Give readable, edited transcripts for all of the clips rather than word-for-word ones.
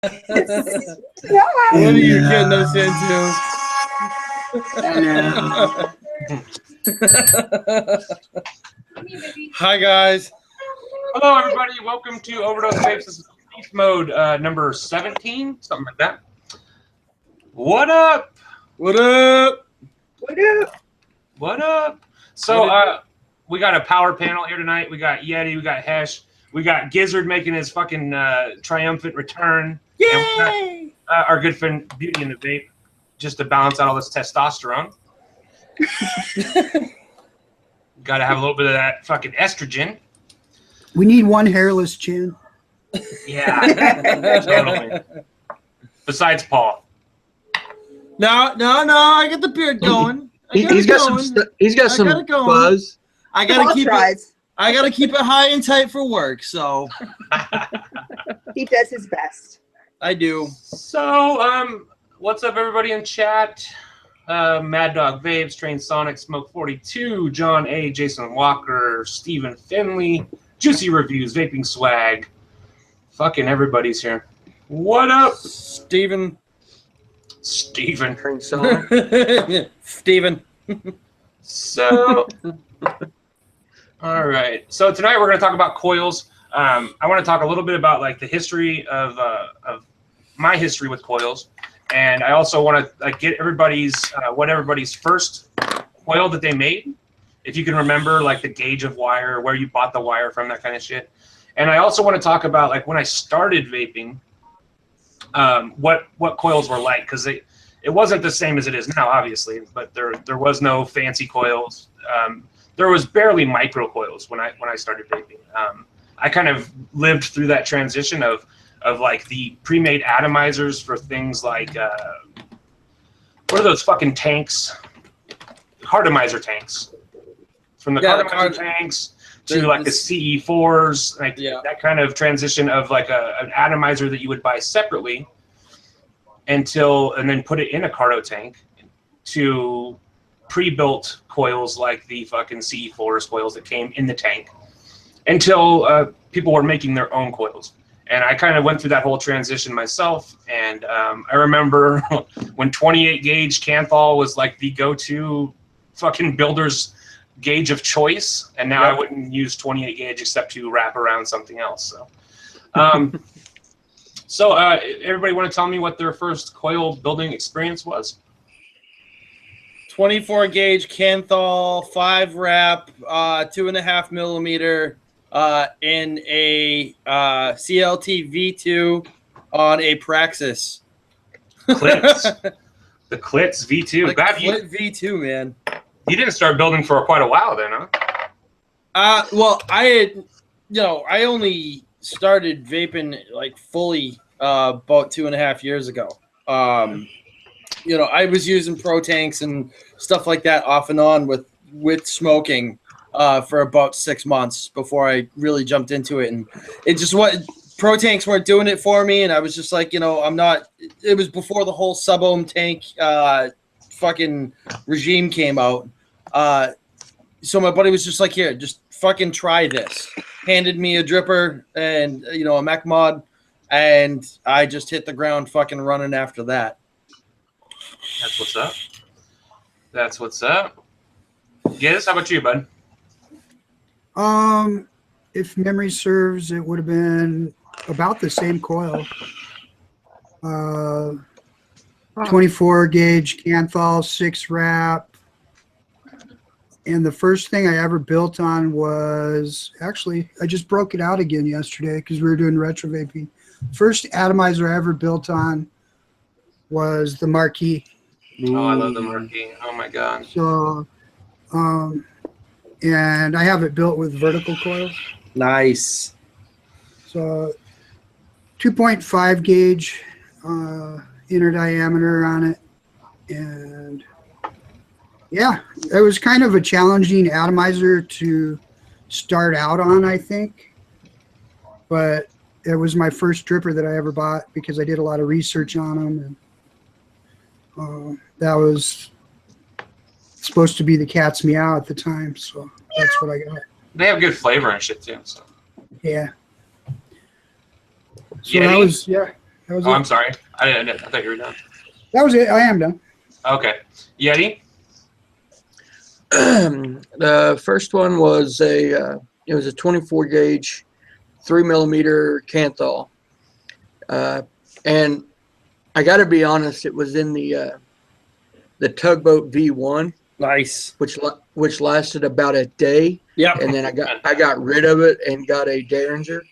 What are you getting us into? Hi, guys. Hello, everybody. Welcome to OverDose Vapes. This is Beast Mode number 17, something like that. What up? What up? What up? What up? So, we got a power panel here tonight. We got Yeti, we got Hesh, we got Gizzard making his fucking triumphant return. Yay! And we got, our good friend Beauty in the Vape, just to balance out all this testosterone. Got to have a little bit of that fucking estrogen. We need one hairless chin. Yeah, totally. Besides Paul. No, I got the beard going. He's got some buzz. I gotta keep it high and tight for work, so he does his best. I do. So, what's up, everybody in chat? Mad Dog Vapes, Train Sonic, Smoke 42, John A, Jason Walker, Stephen Finley, Juicy Reviews, Vaping Swag. Fucking everybody's here. What up, Stephen? Train Sonic. Steven. So, all right. So tonight we're going to talk about coils. I want to talk a little bit about like the history of my history with coils, and I also want to get everybody's everybody's first coil that they made, if you can remember, like the gauge of wire, where you bought the wire from, that kind of shit. And I also want to talk about like when I started vaping, what coils were like, because it wasn't the same as it is now, obviously, but there was no fancy coils. There was barely micro coils when I started vaping. I kind of lived through that transition of like the pre-made atomizers for things like what are those fucking tanks? Cartomizer tanks. From the cartomizer tanks to like the CE4s, like that kind of transition of like an atomizer that you would buy separately and then put it in a carto tank, to pre-built coils like the fucking CE4s coils that came in the tank, until people were making their own coils. And I kind of went through that whole transition myself. And I remember when 28 gauge Canthal was like the go-to fucking builder's gauge of choice. And now I wouldn't use 28 gauge except to wrap around something else. So, everybody want to tell me what their first coil building experience was? 24 gauge Canthal 5 wrap, 2.5 millimeter, in a CLT V2 on a Praxis. Clits. The Clits V2. The Clit V2, man. You didn't start building for quite a while then, huh? Well, I only started vaping like fully about 2.5 years ago. I was using pro tanks and stuff like that off and on with smoking for about 6 months before I really jumped into it. And it just pro tanks weren't doing it for me. And I was just like, I'm not, it was before the whole sub-ohm tank fucking regime came out. So my buddy was just like, here, just fucking try this. Handed me a dripper and, a mech mod. And I just hit the ground fucking running after that. That's what's up. That's what's up. Giz, how about you, bud? If memory serves, it would have been about the same coil. 24 gauge Canthal 6 wrap. And the first thing I ever built on was, actually, I just broke it out again yesterday because we were doing retro vaping. First atomizer I ever built on was the Marquee. Oh, I love the Marquee. Oh my god. So, and I have it built with vertical coils. Nice. So, 2.5 gauge inner diameter on it, and yeah, it was kind of a challenging atomizer to start out on, I think, but it was my first dripper that I ever bought because I did a lot of research on them, and that was supposed to be the cat's meow at the time, so that's what I got. They have good flavor and shit too. So. Yeah. So that That was Oh, it. I'm sorry. I thought you were done. That was it. I am done. Okay. Yeti? The first one was it was a 24 gauge, 3 millimeter Canthal, and I got to be honest, it was in the Tugboat V1, Nice. which lasted about a day, Yep. and then I got rid of it and got a Derringer,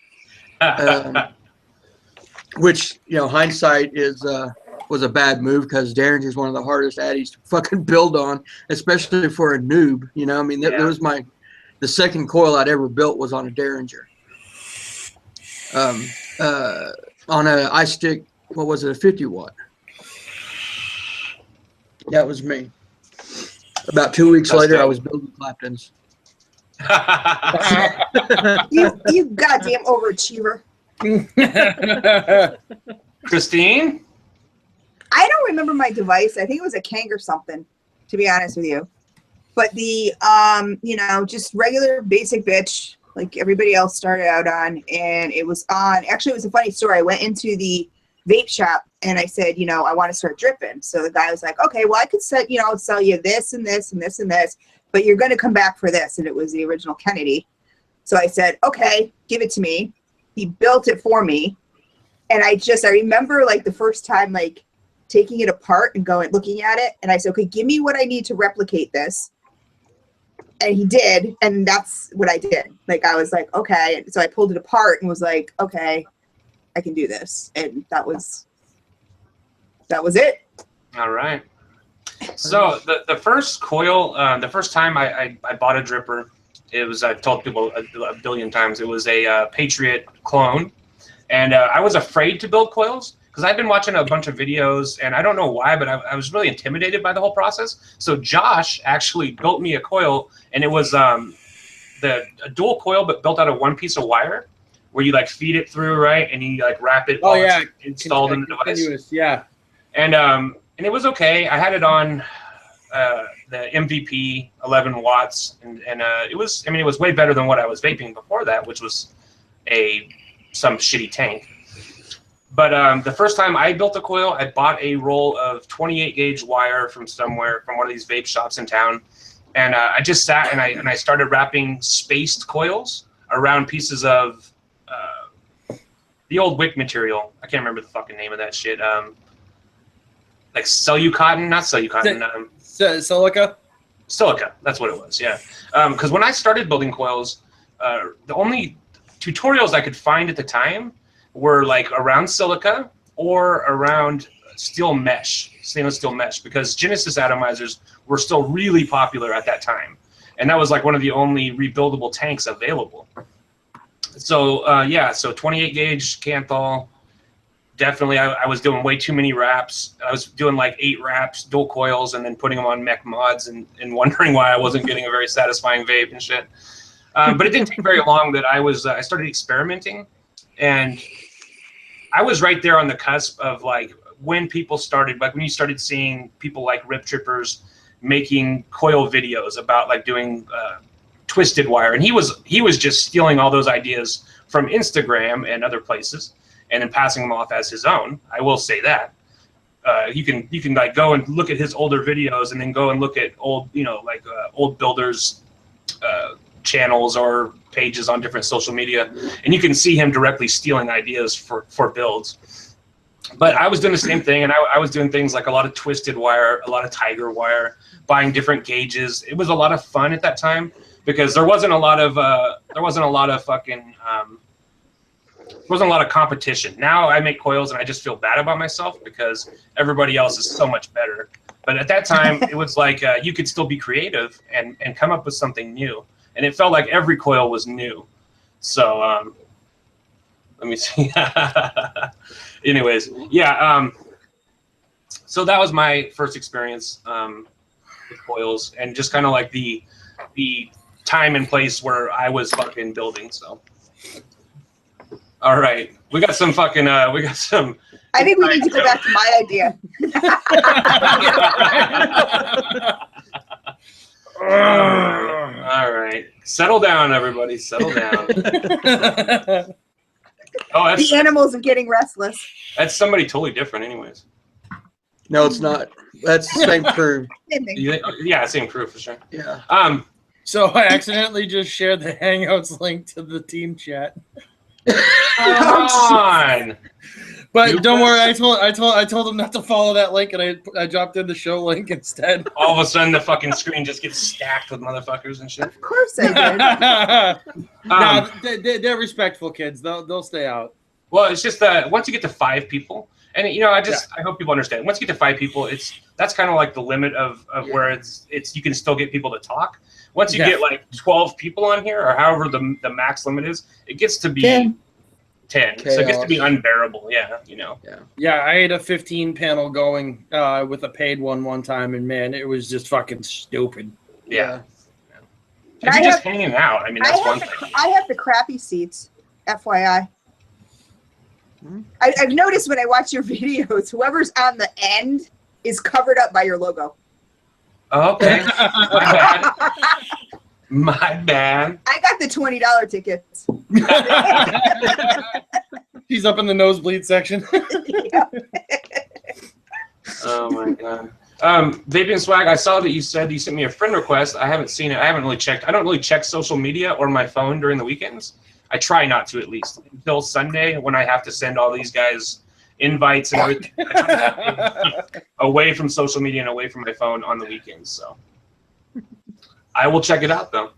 which hindsight was a bad move because Derringer is one of the hardest addies to fucking build on, especially for a noob. I mean, that was the second coil I'd ever built was on a Derringer. On a iStick, what was it, a 50 watt? That was me. About 2 weeks later, dope. I was building Claptons. You goddamn overachiever. Christine? I don't remember my device. I think it was a Kang or something, to be honest with you. But the, just regular basic bitch, like everybody else started out on. And it was on, actually, it was a funny story. I went into the vape shop and I said, I want to start dripping. So the guy was like, okay, well, I could sell you this and this and this and this, but you're going to come back for this. And it was the original Kennedy. So I said, okay, give it to me. He built it for me. And I remember like the first time, like, taking it apart and looking at it. And I said, okay, give me what I need to replicate this. And he did. And that's what I did. Like, I was like, okay. And so I pulled it apart and was like, okay, I can do this. And that was it. All right. So the first coil, the first time I bought a dripper, it was, I've told people a billion times, it was a Patriot clone. And I was afraid to build coils because I've been watching a bunch of videos, and I don't know why, but I was really intimidated by the whole process. So Josh actually built me a coil, and it was a dual coil, but built out of one piece of wire, where you like feed it through, right, and you like wrap it while it's installed in the device. Yeah. And it was okay. I had it on the MVP 11 watts, and it was way better than what I was vaping before that, which was some shitty tank. But the first time I built a coil, I bought a roll of 28 gauge wire from one of these vape shops in town, and I just sat and I started wrapping spaced coils around pieces of the old wick material. I can't remember the fucking name of that shit. Like Cellucotton, not Cellucotton. Silica? Silica, that's what it was, yeah. Because when I started building coils, the only tutorials I could find at the time were like around silica or around stainless steel mesh, because Genesis atomizers were still really popular at that time. And that was like one of the only rebuildable tanks available. So, so 28 gauge Canthal. Definitely, I was doing way too many wraps. I was doing like 8 wraps, dual coils, and then putting them on mech mods and wondering why I wasn't getting a very satisfying vape and shit. But it didn't take very long that I started experimenting, and I was right there on the cusp of like when people started, like when you started seeing people like Rip Trippers making coil videos about like doing twisted wire, and he was just stealing all those ideas from Instagram and other places, and then passing them off as his own. I will say that. You can like go and look at his older videos, and then go and look at old old builders channels or pages on different social media, and you can see him directly stealing ideas for builds. But I was doing the same thing, and I was doing things like a lot of twisted wire, a lot of tiger wire, buying different gauges. It was a lot of fun at that time because there wasn't a lot of competition. Now I make coils and I just feel bad about myself because everybody else is so much better. But at that time, it was like you could still be creative and come up with something new. And it felt like every coil was new. So let me see. Anyways, yeah. So that was my first experience with coils, and just kind of like the time and place where I was fucking building. So, all right, we got some. I think we need to go back to my idea. All right. Settle down, everybody. Settle down. Oh, The animals are getting restless. that's somebody totally different, anyways. No, it's not. That's the same crew. Same thing. Yeah, same crew for sure. Yeah. So I accidentally just shared the Hangouts link to the team chat. Come on. But don't worry, I told him not to follow that link, and I dropped in the show link instead. All of a sudden, the fucking screen just gets stacked with motherfuckers and shit. Of course I did. Nah, they're respectful kids. They'll stay out. Well, it's just that once you get to 5 people, and I hope people understand. Once you get to 5 people, that's kind of like the limit of where it's you can still get people to talk. Once you get like 12 people on here, or however the max limit is, it gets to be 10. So it gets to be unbearable. Yeah. Yeah, I had a 15 panel going with a paid one time, and man, it was just fucking stupid. Yeah. If you're just hanging out, I mean, that's one thing. I have the crappy seats, FYI. I've noticed when I watch your videos, whoever's on the end is covered up by your logo. Okay. My bad. I got the $20 tickets. He's up in the nosebleed section. Oh my god. Vaping Swag, I saw that you said you sent me a friend request. I haven't seen it. I haven't really checked. I don't really check social media or my phone during the weekends. I try not to, at least until Sunday, when I have to send all these guys invites and everything. Away from social media and away from my phone on the weekends. So I will check it out though.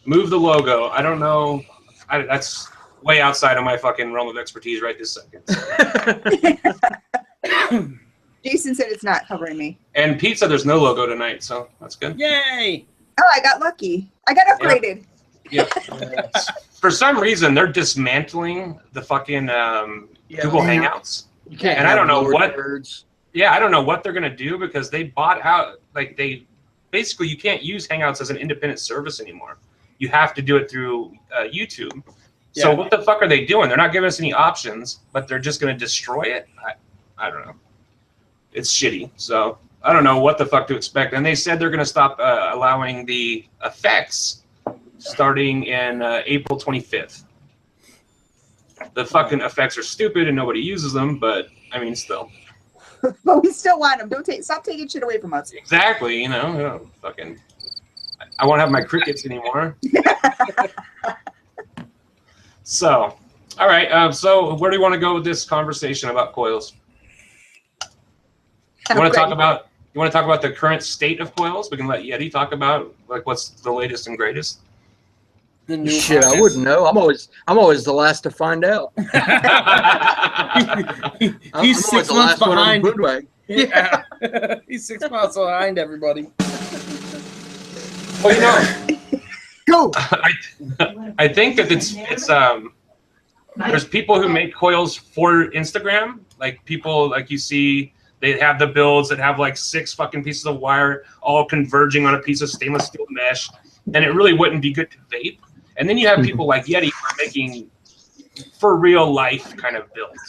Move the logo. I don't know. That's way outside of my fucking realm of expertise right this second. Jason said it's not covering me. And Pete said there's no logo tonight, so that's good. Yay! Oh, I got lucky. I got upgraded. Yep. For some reason, they're dismantling the fucking Google Hangouts. You can't. And I don't know what. Words. Yeah, I don't know what they're gonna do because they bought out. Like basically you can't use Hangouts as an independent service anymore. You have to do it through YouTube. Yeah. So what the fuck are they doing? They're not giving us any options, but they're just gonna destroy it. I don't know. It's shitty. So I don't know what the fuck to expect. And they said they're gonna stop allowing the effects starting in April 25th. The fucking effects are stupid and nobody uses them, but I mean, still. But we still want them. Stop taking shit away from us. Exactly, fucking. I won't have my crickets anymore. So, all right. So, where do you want to go with this conversation about coils? You want to talk about? You want to talk about the current state of coils? We can let Yeti talk about like what's the latest and greatest. The new Shit, I wouldn't know. I'm always the last to find out. He's 6 months behind. Yeah. He's 6 months behind everybody. Well, Go. I think that it's there's people who make coils for Instagram, like people like you see. They have the builds that have like 6 fucking pieces of wire all converging on a piece of stainless steel mesh, and it really wouldn't be good to vape. And then you have people like Yeti who are making for real life kind of builds,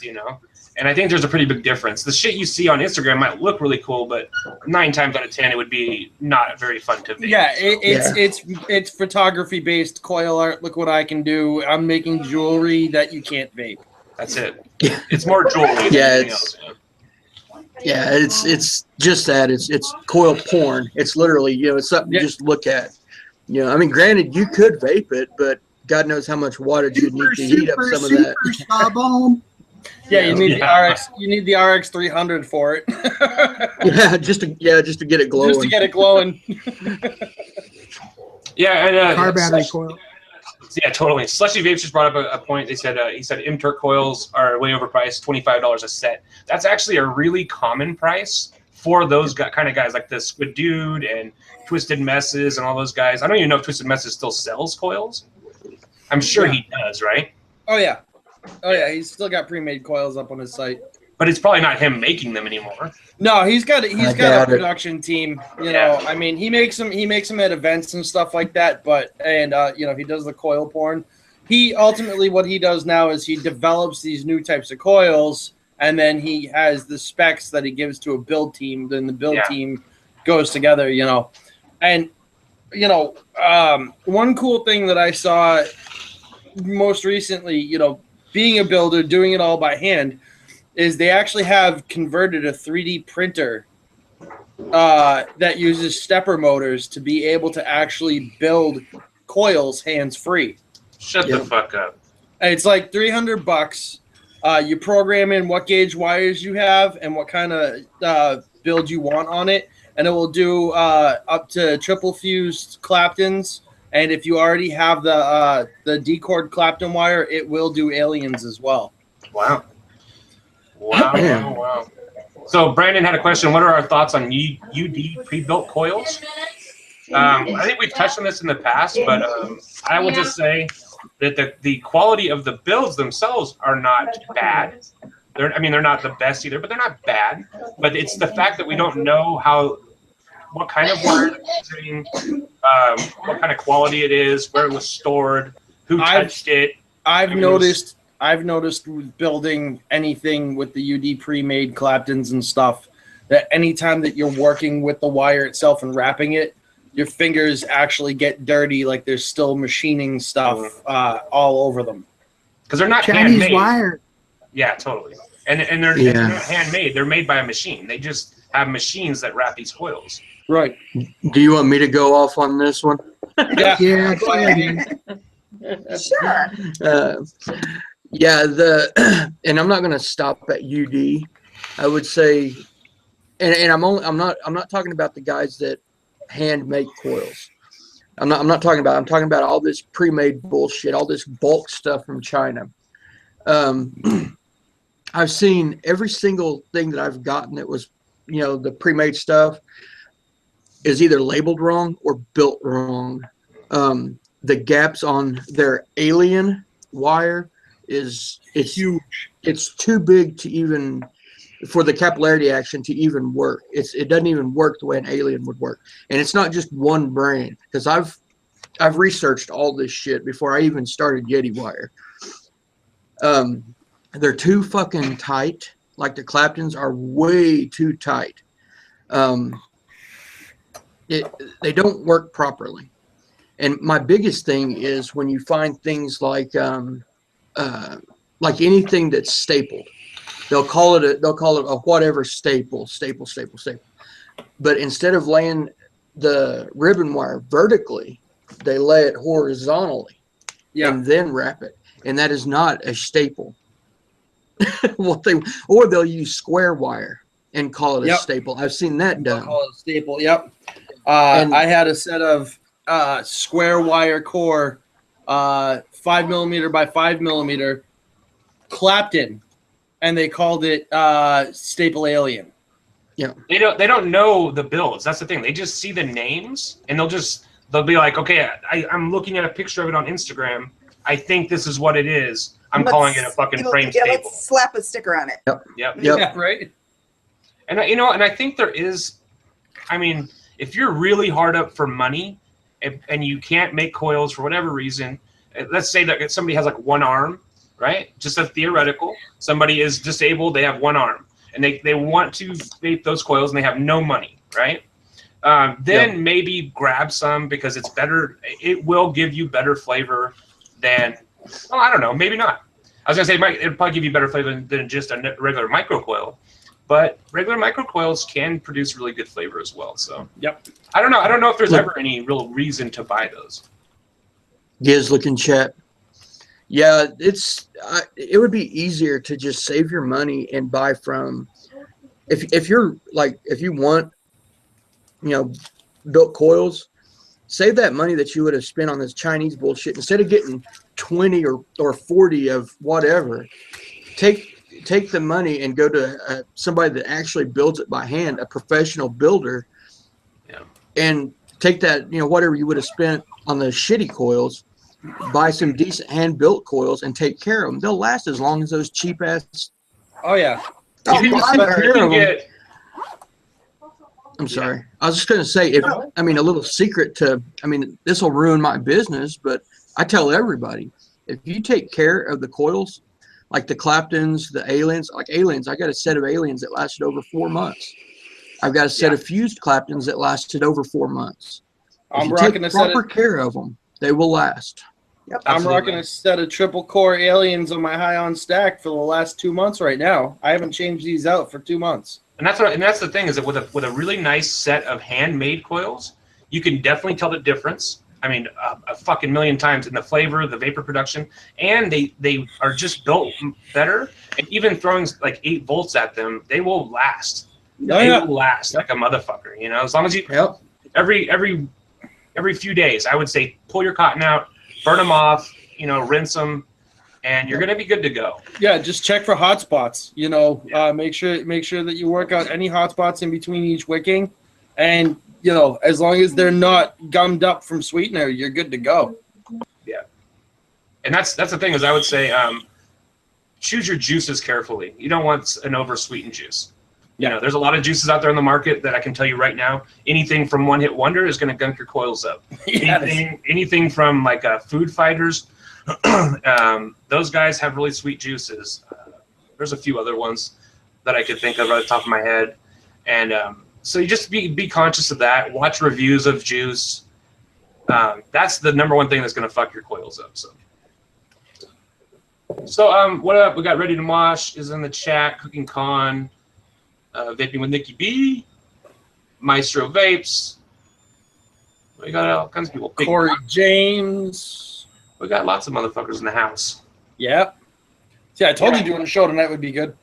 And I think there's a pretty big difference. The shit you see on Instagram might look really cool, but 9 times out of 10 it would be not very fun to vape. Yeah, it's photography based coil art. Look what I can do. I'm making jewelry that you can't vape. That's it. It's more jewelry than anything else. Yeah, it's just that. It's coil porn. It's literally, it's something you just look at. I mean, granted, you could vape it, but God knows how much water you'd need to heat up some of that. Sub-ohm. Yeah, you need the RX. You need the RX 300 for it. just to get it glowing. Just to get it glowing. Yeah, and Car battery coil. Yeah, totally. Slushy Vapes just brought up a point. He said M-Turk coils are way overpriced, $25 a set. That's actually a really common price for those kind of guys, like the Squid Dude and Twisted Messes and all those guys. I don't even know if Twisted Messes still sells coils. I'm sure he does, right? Oh yeah, he's still got pre-made coils up on his site. But it's probably not him making them anymore. No, he's got a production team. I mean, he makes them at events and stuff like that. But he does the coil porn. He ultimately what he does now is he develops these new types of coils, and then he has the specs that he gives to a build team. Then the build team goes together. And one cool thing that I saw most recently, being a builder, doing it all by hand, is they actually have converted a 3D printer that uses stepper motors to be able to actually build coils hands-free. Shut the fuck up. And it's like $300. You program in what gauge wires you have and what kind of build you want on it, and it will do up to triple fused Claptons. And if you already have the D-cord Clapton wire, it will do aliens as well. Wow. Wow. So Brandon had a question. What are our thoughts on UD pre-built coils? I think we've touched on this in the past, but I will just say that the quality of the builds themselves are not bad. They're not the best either, but they're not bad. But it's the fact that we don't know what kind of wire they're using, what kind of quality it is, where it was stored, who touched it. I've noticed with building anything with the UD pre-made Claptons and stuff, that anytime that you're working with the wire itself and wrapping it, your fingers actually get dirty, like there's still machining stuff all over them. Because they're not Chinese handmade. wire. Yeah, totally. And they're not handmade. They're made by a machine. They just have machines that wrap these coils. Right. Do you want me to go off on this one? Yeah. Yeah, go ahead. Sure. And I'm not going to stop at UD. I would say, and I'm not talking about the guys that hand make coils. I'm talking about all this pre-made bullshit, all this bulk stuff from China. I've seen every single thing that I've gotten that was, the pre-made stuff is either labeled wrong or built wrong. The gaps on their alien wire it's huge. It's too big to even for the capillarity action to even work. It doesn't even work the way an alien would work. And it's not just one brand, because I've researched all this shit before I even started Yeti wire. They're too fucking tight. Like the Claptons are way too tight. They don't work properly. And my biggest thing is when you find things like anything that's stapled. They'll call it a whatever staple. But instead of laying the ribbon wire vertically, they lay it horizontally and then wrap it. And that is not a staple. Or they'll use square wire and call it a staple. I've seen that done. Call it a staple. Yep. I had a set of square wire core, 5mm by 5mm Clapton, and they called it staple alien. Yeah. They don't know the builds. That's the thing. They just see the names and they'll be like, okay, I'm looking at a picture of it on Instagram. I think this is what it is. I'm calling it a fucking frame staple. Let's slap a sticker on it. Yep. Yeah, right. And and I think there is, if you're really hard up for money and you can't make coils for whatever reason, let's say that somebody has like one arm, right? Just a theoretical. Somebody is disabled, they have one arm, and they want to vape those coils and they have no money, right? Then maybe grab some because it's better. It will give you better flavor than, I don't know, maybe not. I was gonna say it'll probably give you better flavor than just a regular microcoil, but regular microcoils can produce really good flavor as well. So I don't know if there's ever any real reason to buy those. Giz looking chat. Yeah, it would be easier to just save your money and buy from, if you want, built coils, save that money that you would have spent on this Chinese bullshit. Instead of getting 20 or 40 of whatever, take the money and go to somebody that actually builds it by hand, a professional builder, and take that, whatever you would have spent on the shitty coils, buy some decent hand-built coils and take care of them. They'll last as long as those cheap-ass. Oh, yeah. I'm sorry. I was just going to say, a little secret this will ruin my business, but I tell everybody, if you take care of the coils, like the Claptons, the aliens, I got a set of aliens that lasted over 4 months. I've got a set of fused Claptons that lasted over 4 months. If you take proper care of them, they will last. Yep. I'm Absolutely. rocking a set of triple core aliens on my high on stack for the last 2 months right now. I haven't changed these out for 2 months. And that's the thing is that with a really nice set of handmade coils, you can definitely tell the difference. I mean, a fucking million times in the flavor, the vapor production, and they are just built better. And even throwing like 8 volts at them, they will last. Oh, They yeah. will last like a motherfucker. You know, as long as you Yep. every few days, I would say pull your cotton out, burn them off, you know, rinse them, and you're gonna be good to go. Yeah, just check for hot spots. You know, Yeah. make sure that you work out any hot spots in between each wicking, and you know, as long as they're not gummed up from sweetener, you're good to go. And that's the thing is I would say choose your juices carefully. You don't want an over sweetened juice. You know, there's a lot of juices out there in the market that I can tell you right now. Anything from One Hit Wonder is going to gunk your coils up. Yes. Anything from like Food Fighters, those guys have really sweet juices. There's a few other ones that I could think of right off the top of my head, and so you just be conscious of that. Watch reviews of juice. That's the number one thing that's going to fuck your coils up. So what up? We got Ready to Mosh is in the chat. Cooking Con. Vaping with Nikki B, Maestro Vapes. We got all kinds of people. Corey James. We got lots of motherfuckers in the house. Yep. See, I told you doing a show tonight would be good.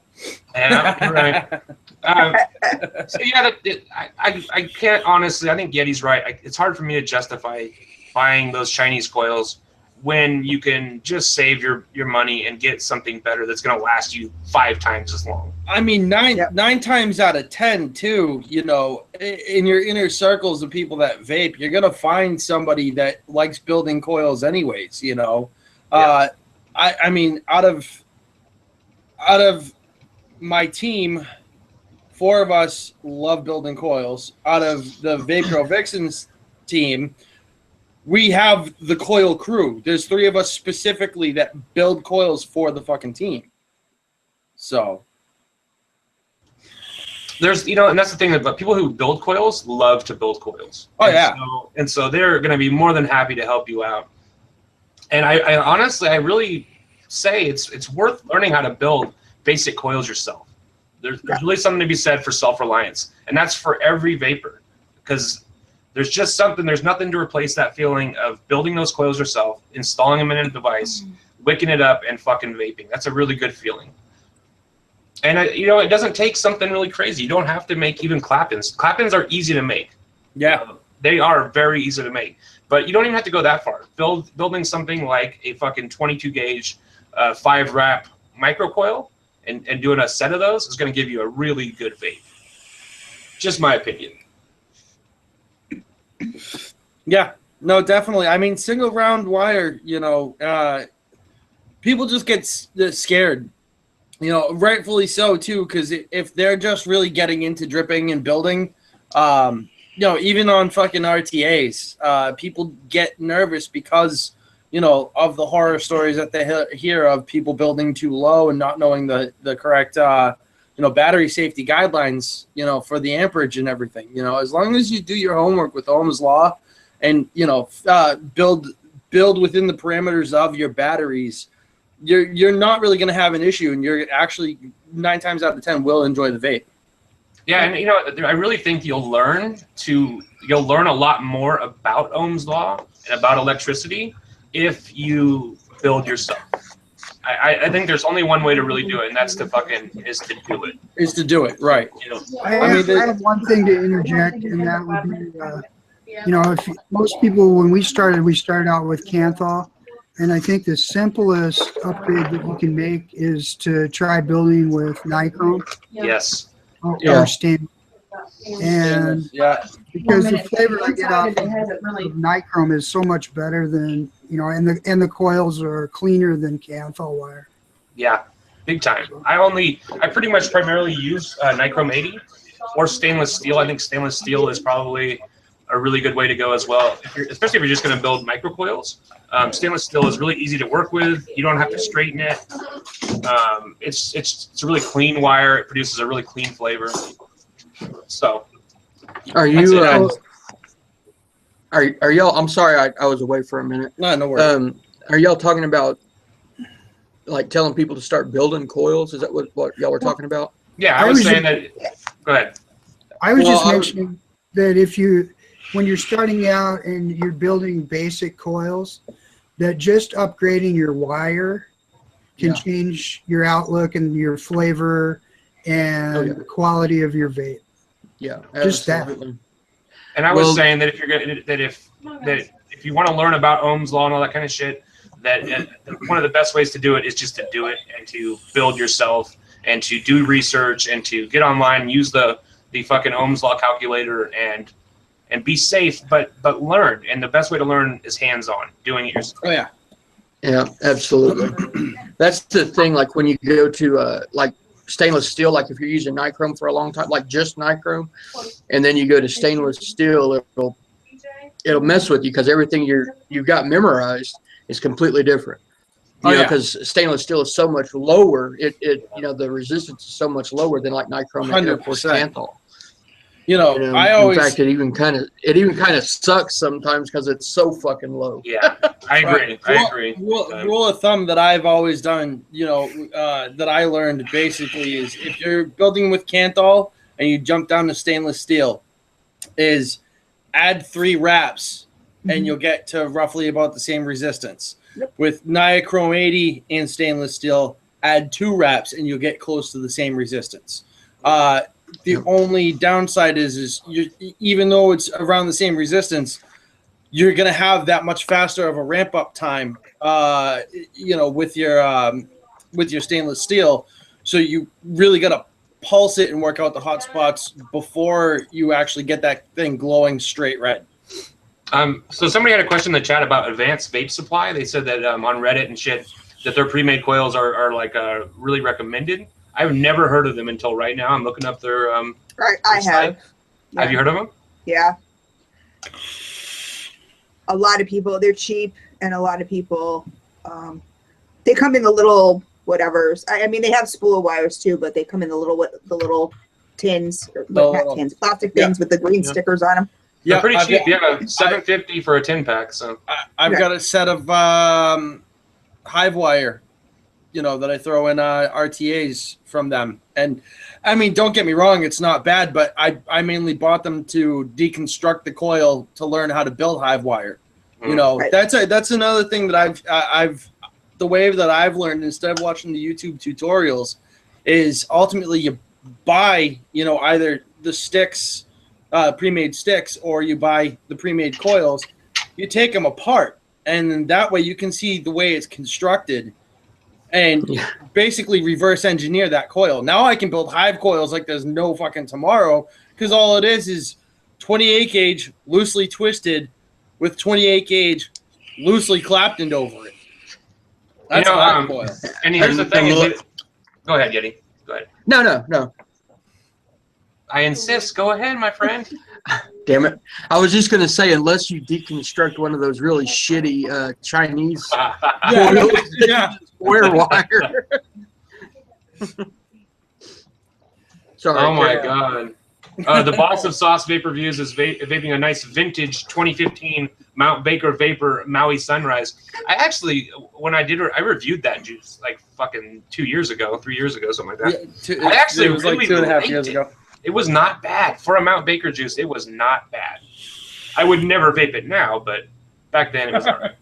Yeah, you're right. So yeah, I can't honestly. I think Yeti's right. It's hard for me to justify buying those Chinese coils when you can just save your money and get something better that's going to last you 5 times as long. I mean, nine times out of 10, too, you know, in your inner circles of people that vape, you're going to find somebody that likes building coils anyways, you know. Yeah. I mean, out of my team, 4 of us love building coils. Out of the Vape Girl Vixens team, we have the coil crew. There's 3 of us specifically that build coils for the fucking team. So there's, you know, and that's the thing about people who build coils love to build coils. Oh, and yeah. So they're going to be more than happy to help you out. And I honestly, I really say it's worth learning how to build basic coils yourself. There's really something to be said for self-reliance, and that's for every vapor, because there's nothing to replace that feeling of building those coils yourself, installing them in a device, wicking it up, and fucking vaping. That's a really good feeling. And you know, it doesn't take something really crazy. You don't have to make even clap-ins. Clap-ins are easy to make. yeah. They are very easy to make, but you don't even have to go that far. Building something like a fucking 22 gauge 5-wrap microcoil and doing a set of those is going to give you a really good vape. Just my opinion. Yeah, no, definitely. I mean, single round wire, you know, people just get scared, you know, rightfully so too, because if they're just really getting into dripping and building, you know, even on fucking RTAs, people get nervous because, you know, of the horror stories that they hear of people building too low and not knowing the correct, you know, battery safety guidelines, you know, for the amperage and everything. You know, as long as you do your homework with Ohm's law and, you know, build within the parameters of your batteries, you're not really going to have an issue, and you're actually 9 times out of 10 will enjoy the vape. Yeah, and you know, I really think you'll learn a lot more about Ohm's law and about electricity if you build yourself. I think there's only one way to really do it, and that's to do it. Is to do it, right. You know, I have one thing to interject, and that would be, you know, if most people, when we started out with Canthal, and I think the simplest upgrade that you can make is to try building with nichrome yes. or stain. And Yeah. because the flavor I get off of nichrome is so much better than, you know, and the coils are cleaner than Canthal wire. Yeah, big time. I pretty much primarily use nichrome 80 or stainless steel. I think stainless steel is probably a really good way to go as well. Especially if you're just going to build microcoils. Stainless steel is really easy to work with. You don't have to straighten it. It's a really clean wire. It produces a really clean flavor. So, Are you? Are y'all? I'm sorry, I was away for a minute. No worries. Are y'all talking about like telling people to start building coils? Is that what y'all were talking about? Yeah, I was saying that. Go ahead. I was Well, just mentioning that when you're starting out and you're building basic coils, that just upgrading your wire can change your outlook and your flavor and the quality of your vape. Yeah, Just absolutely. And I was saying that if you're gonna, if you want to learn about Ohm's law and all that kind of shit, that one of the best ways to do it is just to do it and to build yourself and to do research and to get online and use the fucking Ohm's law calculator and be safe, but learn. And the best way to learn is hands-on, doing it yourself. Oh yeah. Yeah, absolutely. That's the thing. Like when you go to like stainless steel, like if you're using nichrome for a long time, like just nichrome, and then you go to stainless steel, it'll mess with you because everything you've got memorized is completely different. You know, because stainless steel is so much lower. The resistance is so much lower than like nichrome and of course Kanthal. You know, I always. In fact, it even kind of sucks sometimes because it's so fucking low. Yeah, I agree. I agree. Rule of thumb that I've always done, that I learned basically is if you're building with Kanthal and you jump down to stainless steel, is add 3 wraps and you'll get to roughly about the same resistance. Yep. With nichrome 80 and stainless steel, add 2 wraps and you'll get close to the same resistance. The only downside is even though it's around the same resistance, you're going to have that much faster of a ramp up time, with your stainless steel. So you really got to pulse it and work out the hot spots before you actually get that thing glowing straight red. So somebody had a question in the chat about Advanced Vape Supply. They said that on Reddit and shit that their pre-made coils are like really recommended. I've never heard of them until right now. I'm looking up their. I have. Yeah. Have you heard of them? Yeah. A lot of people, they're cheap, and a lot of people, they come in the little whatevers. I mean, they have spool wires too, but they come in the little tins, not tins, plastic thins with the green stickers on them. Yeah, pretty cheap. You have a $7.50 for a 10-pack. So I've got a set of hive wire, that I throw in RTAs from them. And I mean, don't get me wrong, it's not bad, but I mainly bought them to deconstruct the coil to learn how to build hive wire. Right. That's another thing that I've the way that I've learned instead of watching the YouTube tutorials is ultimately you buy, either the sticks, pre-made sticks, or you buy the pre-made coils. You take them apart, and then that way you can see the way it's constructed and basically reverse engineer that coil. Now I can build hive coils like there's no fucking tomorrow, because all it is 28 gauge loosely twisted with 28 gauge loosely claptoned over it. That's a hive coil. And here's the thing. Go ahead, Yeti. Go ahead. No. I insist. Go ahead, my friend. Damn it. I was just going to say, unless you deconstruct one of those really shitty Chinese square wire. Sorry. Oh, my God. The boss of Sauce Vape Reviews is vaping a nice vintage 2015 Mount Baker Vapor Maui Sunrise. I actually, when I reviewed that juice like fucking 3 years ago, something like that. Yeah, it was really like 2.5 years ago. It was not bad. For a Mount Baker juice, it was not bad. I would never vape it now, but back then it was all right.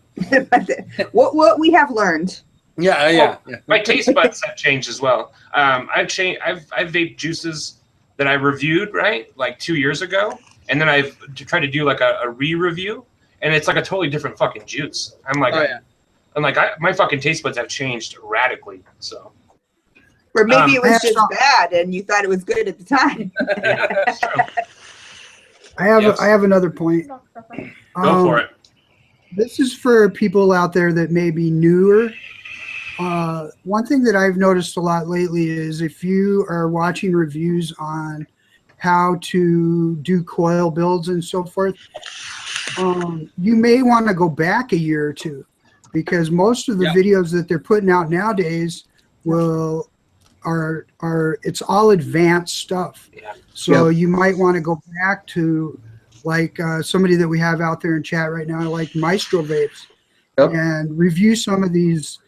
What we have learned. Yeah. My taste buds have changed as well. I've vaped juices that I reviewed, right, like 2 years ago, and then I've tried to do like a re-review, and it's like a totally different fucking juice. I'm like, my fucking taste buds have changed radically, so. Or maybe it was just bad and you thought it was good at the time. Yeah, that's true. I have another point. Go for it. This is for people out there that may be newer. One thing that I've noticed a lot lately is if you are watching reviews on how to do coil builds and so forth, you may want to go back a year or two, because most of the videos that they're putting out nowadays are it's all advanced stuff. Yeah. So you might want to go back to like somebody that we have out there in chat right now, like Maestro Vapes. Yep. and review some of these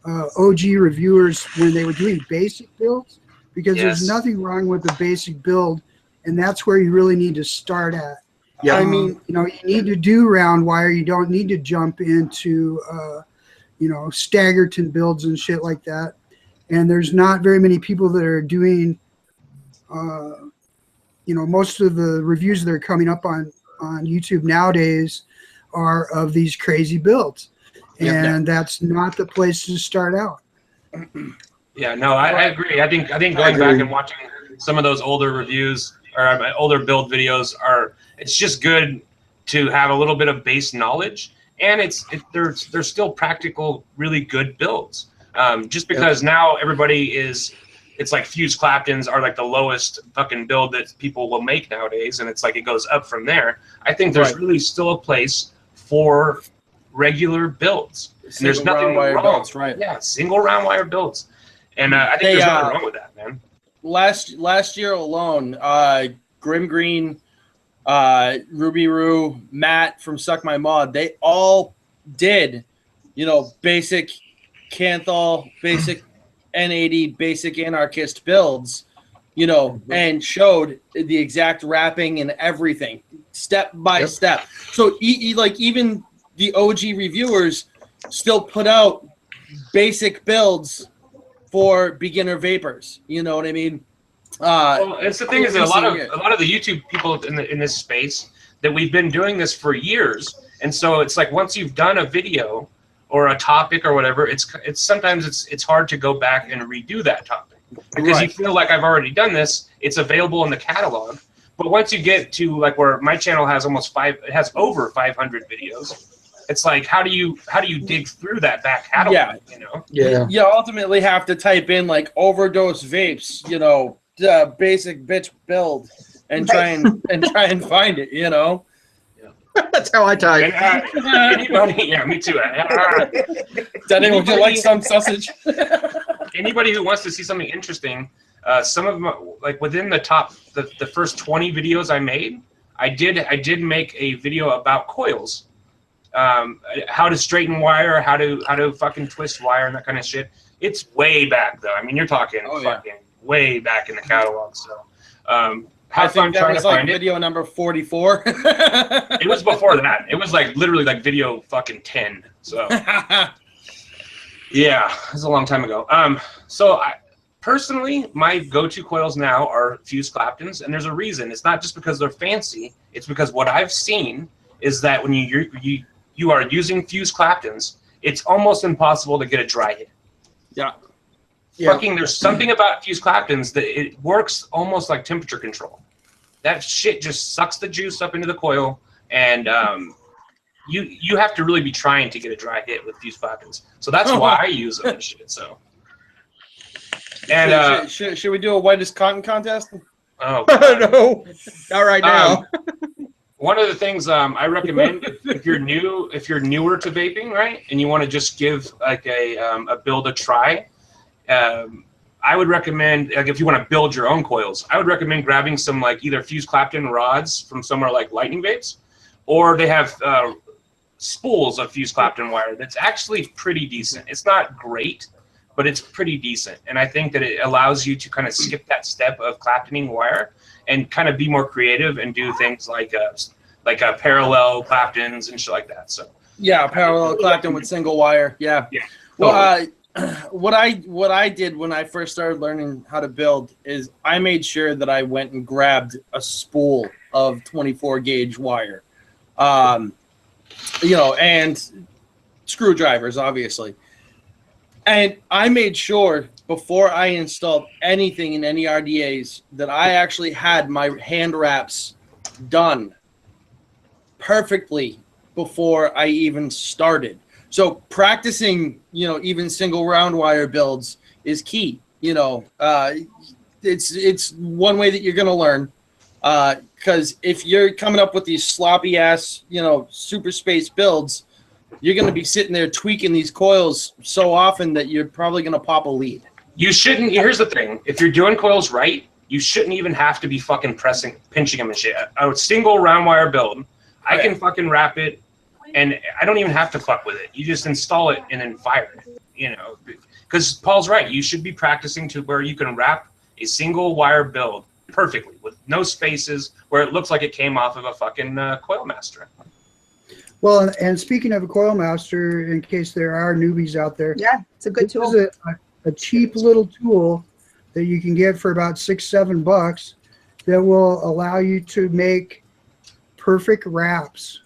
OG reviewers when they were doing basic builds, because there's Yes. nothing wrong with the basic build, and that's where you really need to start at. Yeah. I mean, you know, you need to do round wire. You don't need to jump into, you know, Staggerton builds and shit like that. And there's not very many people that are doing, you know, most of the reviews that are coming up on YouTube nowadays are of these crazy builds. And that's not the place to start out. Yeah, no, I agree. I think going back and watching some of those older reviews or older build videos it's just good to have a little bit of base knowledge, and they're still practical, really good builds. Just because now everybody it's like Fuse Claptons are like the lowest fucking build that people will make nowadays, and it's like it goes up from there. I think there's really still a place for regular builds. And there's nothing wrong. Builds, right? Yeah, single round wire builds. And I think there's nothing wrong with that, man. Last year alone, Grim Green, Ruby Roo, Matt from Suck My Mod, they all did, you know, basic Canthal, basic N80, basic Anarchist builds, you know, and showed the exact wrapping and everything, step by step. So like even the OG reviewers still put out basic builds for beginner vapors. You know what I mean? Well, it's the thing is that a lot of the YouTube people in this space that we've been doing this for years, and so it's like once you've done a video or a topic or whatever, it's sometimes it's hard to go back and redo that topic because you feel like I've already done this. It's available in the catalog, but once you get to like where my channel has over 500 videos. It's like how do you dig through that back catalog? Yeah, you know. Yeah. You ultimately have to type in like OverDose Vapes, you know, basic bitch build, and try and find it. You know. That's how I type. And, anybody, yeah, me too. Danny, would you like some sausage? Anybody who wants to see something interesting, some of them, like within the first 20 videos I made, I did make a video about coils. How to straighten wire, how to fucking twist wire and that kind of shit. It's way back though. I mean, you're talking fucking way back in the catalog. So, have fun trying to find it. Video number 44. It was before that. It was like literally like video fucking 10. So, yeah, it was a long time ago. So personally, my go-to coils now are Fuse Claptons, and there's a reason. It's not just because they're fancy. It's because what I've seen is that when you are using Fuse Claptons, it's almost impossible to get a dry hit. Yeah. Fucking, there's something about Fuse Claptons that it works almost like temperature control. That shit just sucks the juice up into the coil, and you have to really be trying to get a dry hit with Fuse Claptons. So that's why I use them and shit. So. And should we do a whitest cotton contest? Oh No, not right now. One of the things I recommend if you're newer to vaping, right, and you want to just give like a build a try, I would recommend, like, if you want to build your own coils, I would recommend grabbing some like either Fuse Clapton rods from somewhere like Lightning Vapes, or they have spools of Fuse Clapton wire that's actually pretty decent. It's not great, but it's pretty decent, and I think that it allows you to kind of skip that step of Claptoning wire and kind of be more creative and do things like a parallel Claptons and shit like that. So yeah, parallel Clapton with single wire. Yeah. Yeah. Well, what I did when I first started learning how to build is I made sure that I went and grabbed a spool of 24 gauge wire, you know, and screwdrivers, obviously. And I made sure before I installed anything in any RDAs that I actually had my hand wraps done perfectly before I even started. So practicing, you know, even single round wire builds is key. You know, it's one way that you're going to learn. Because if you're coming up with these sloppy ass, you know, super space builds, you're going to be sitting there tweaking these coils so often that you're probably going to pop a lead. you shouldn't. Here's the thing: if you're doing coils right, you shouldn't even have to be fucking pinching them and shit. A single round wire build, I can fucking wrap it and I don't even have to fuck with it. You just install it and then fire it, you know, because Paul's right. You should be practicing to where you can wrap a single wire build perfectly with no spaces where it looks like it came off of a fucking coil master. Well, and speaking of a coil master, in case there are newbies out there, Yeah, it's a good tool. This is a cheap little tool that you can get for about $6-7 that will allow you to make perfect wraps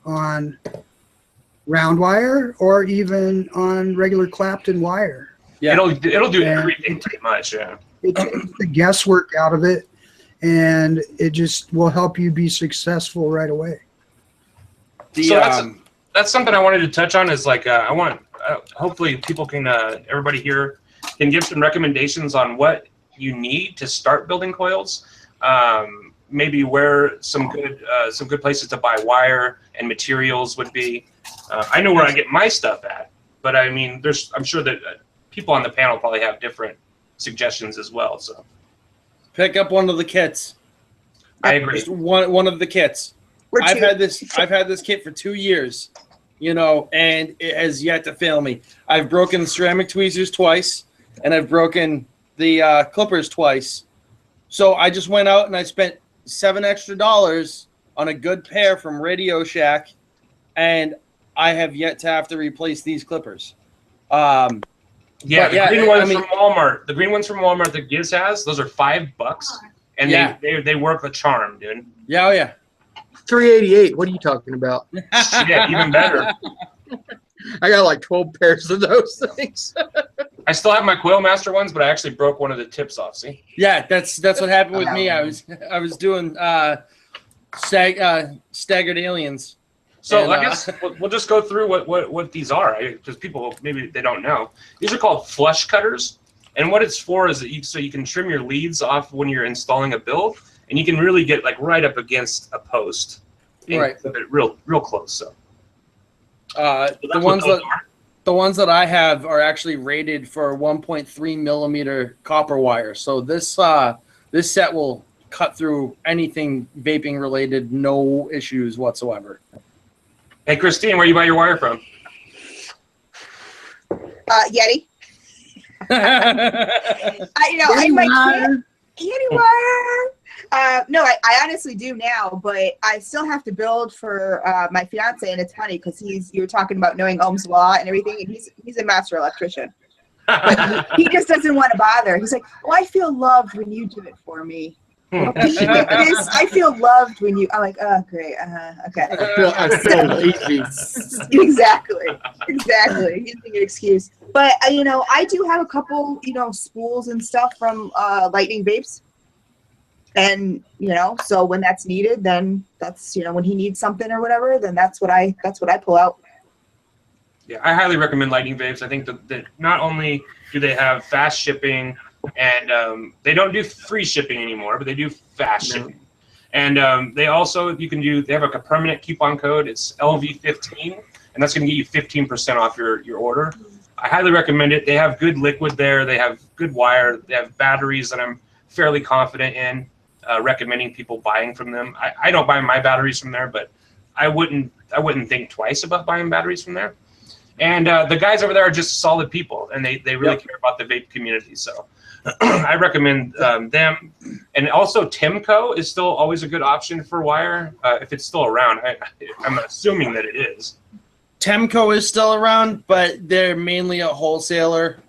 on round wire or even on regular Clapton wire. Yeah. It'll do everything pretty much. Yeah. It takes the guesswork out of it, and it just will help you be successful right away. So that's something I wanted to touch on. Is like I want hopefully people can everybody here can give some recommendations on what you need to start building coils. Maybe where some good places to buy wire and materials would be. I know where I get my stuff at, but I mean, I'm sure that people on the panel probably have different suggestions as well. So pick up one of the kits. I agree. Just one of the kits. I've had this kit for 2 years, you know, and it has yet to fail me. I've broken the ceramic tweezers twice, and I've broken the clippers twice. So I just went out and I spent $7 extra on a good pair from Radio Shack, and I have yet to have to replace these clippers. The green ones from Walmart. The green ones from Walmart that Giz has, those are $5, and they work a charm, dude. Yeah, oh yeah. $388. What are you talking about? Yeah, even better. I got like 12 pairs of those things. I still have my Coil Master ones, but I actually broke one of the tips off. See? Yeah, that's what happened with me. I was doing staggered aliens. So I guess we'll just go through what these are, because people maybe they don't know. These are called flush cutters, and what it's for is that so you can trim your leads off when you're installing a build, and you can really get like right up against a post, right? Real close. So the ones that I have are actually rated for 1.3 millimeter copper wire. So this set will cut through anything vaping related, no issues whatsoever. Hey, Christine, where you buy your wire from? Yeti. I might Yeti wire. No, I honestly do now, but I still have to build for my fiance, and it's funny because you were talking about knowing Ohm's law and everything, and he's a master electrician. But he just doesn't want to bother. He's like, "Oh, I feel loved when you do it for me." I feel loved when you. I'm like, oh, great. Okay. I feel easy. Exactly. Using an excuse. But I do have a couple, spools and stuff from Lightning Vapes, and so when that's needed, then that's when he needs something or whatever, then that's what I pull out. Yeah, I highly recommend Lightning Vapes. I think that not only do they have fast shipping, and they don't do free shipping anymore, but they do fast shipping. And they also, they have like a permanent coupon code. It's LV15, and that's going to get you 15% off your order. I highly recommend it. They have good liquid there. They have good wire. They have batteries that I'm fairly confident in recommending people buying from them. I don't buy my batteries from there, but I wouldn't think twice about buying batteries from there. And the guys over there are just solid people, and they really care about the vape community. So I recommend them. And also Timco is still always a good option for wire if it's still around. I'm assuming that it is. Temco is still around, but they're mainly a wholesaler.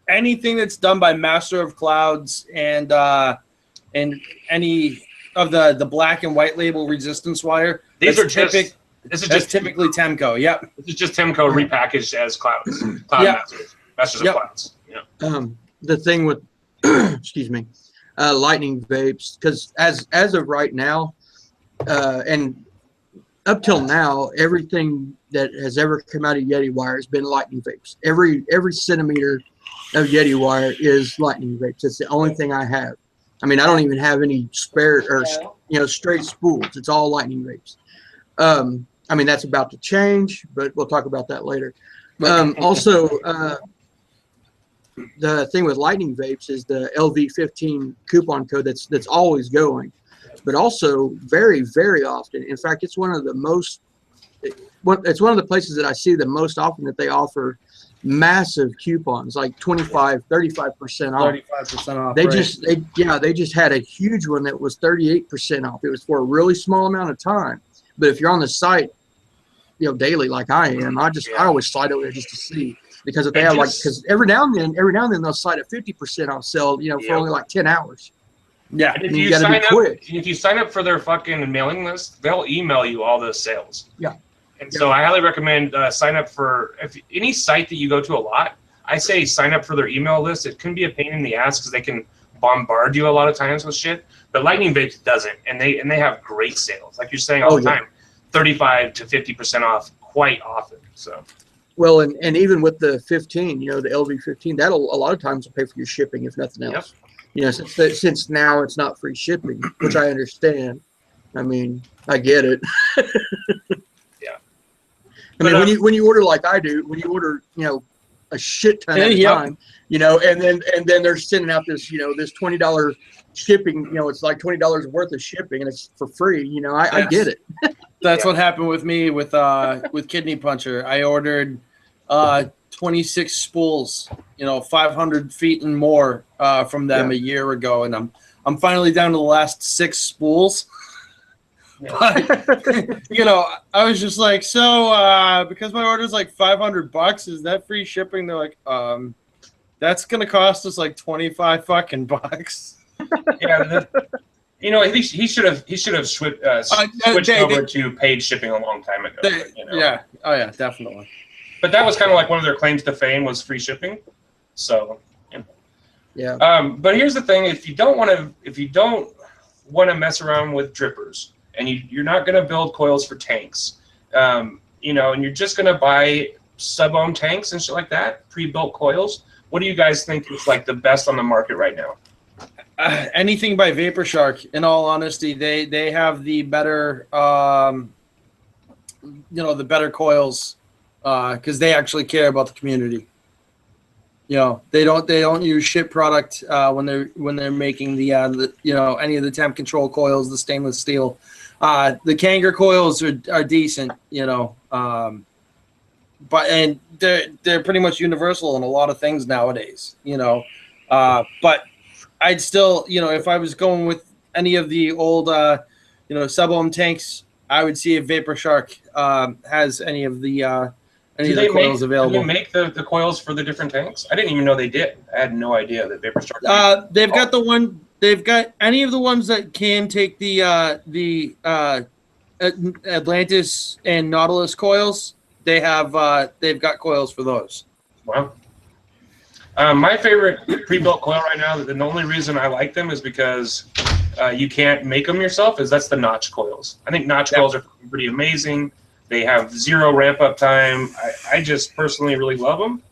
Anything that's done by Master of Clouds and any of the black and white label resistance wire. This is just typically Temco. Yep. This is just Temco repackaged as Clouds. Masters of Clouds. Yeah. The thing with excuse me, Lightning Vapes, because as of right now, and up till now, everything that has ever come out of Yeti wire has been Lightning Vapes. Every centimeter of Yeti wire is Lightning Vapes. It's the only thing I have. I mean, I don't even have any spare or straight spools. It's all Lightning Vapes. I mean, that's about to change, but we'll talk about that later. Also, the thing with Lightning Vapes is the LV15 coupon code that's always going. but also very, very often. In fact, it's one of the most. It's one of the places that I see the most often that they offer massive coupons, like 25, 35% off. 35% off. They right. they just had a huge one that was 38% off. It was for a really small amount of time. But if you're on the site, daily like I am, I always slide over there just to see, because if they have because every now and then they'll slide a 50% off sale, for only like 10 hours. Yeah. And if you sign up for their fucking mailing list, they'll email you all those sales. Yeah. And so I highly recommend sign up for any site that you go to a lot. I say sign up for their email list. It can be a pain in the ass because they can bombard you a lot of times with shit. But Lightning Vapes doesn't, and they have great sales, like you're saying all the time, 35 to 50% off quite often. So. Well, and even with the 15, the LV15, that'll a lot of times will pay for your shipping if nothing else. Yep. Since now it's not free shipping, which I understand. I mean, I get it. I mean, when you order like I do, when you order, a shit ton at a time, and then they're sending out this, this $20 shipping, it's like $20 worth of shipping, and it's for free. I get it. That's what happened with me with Kidney Puncher. I ordered 26 spools, 500 feet and more from them a year ago, and I'm finally down to the last 6 spools. But I was just like, so because my order's like $500, is that free shipping? They're like, that's gonna cost us like 25 fucking bucks. Yeah, he should have switched over to paid shipping a long time ago. Yeah, oh yeah, definitely. But that was kind of like one of their claims to fame was free shipping. So yeah. But here's the thing: if you don't want to mess around with drippers, and you're not going to build coils for tanks, and you're just going to buy sub-ohm tanks and shit like that, pre-built coils, what do you guys think is like the best on the market right now? Anything by Vapor Shark, in all honesty. They have the better, the better coils, because they actually care about the community. They don't use shit product when they're making the any of the temp control coils, the stainless steel. The Kanger coils are decent, but they're pretty much universal in a lot of things nowadays, but I'd still, if I was going with any of the old, sub-ohm tanks, I would see if Vapor Shark has any of the coils available. Do they make the coils for the different tanks? I didn't even know they did. I had no idea that Vapor Shark. They've got the one. They've got any of the ones that can take the Atlantis and Nautilus coils. They've got coils for those. Wow. My favorite pre-built coil right now, the only reason I like them is because you can't make them yourself, that's the notch coils. I think notch coils are pretty amazing. They have 0 ramp-up time. I just personally really love them.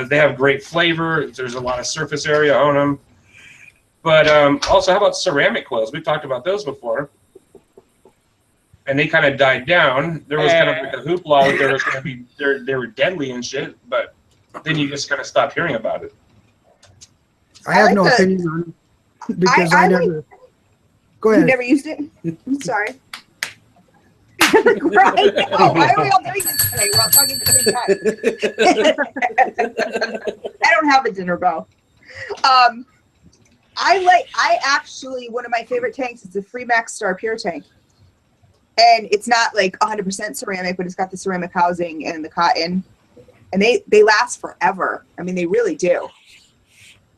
They have great flavor. There's a lot of surface area on them. But also, how about ceramic coils? We've talked about those before. And they kind of died down. There was kind of like a hoopla that there was going to be, they were deadly and shit, but then you just kind of stop hearing about it. I have no opinion on it because I never. Go ahead. You never used it? I'm sorry. Right? Oh, why are we all doing this today? We're all talking at the same time. I don't have a dinner bell. I actually, one of my favorite tanks is a Freemax Star Pure tank. And it's not like 100% ceramic, but it's got the ceramic housing and the cotton. And they last forever. I mean, they really do.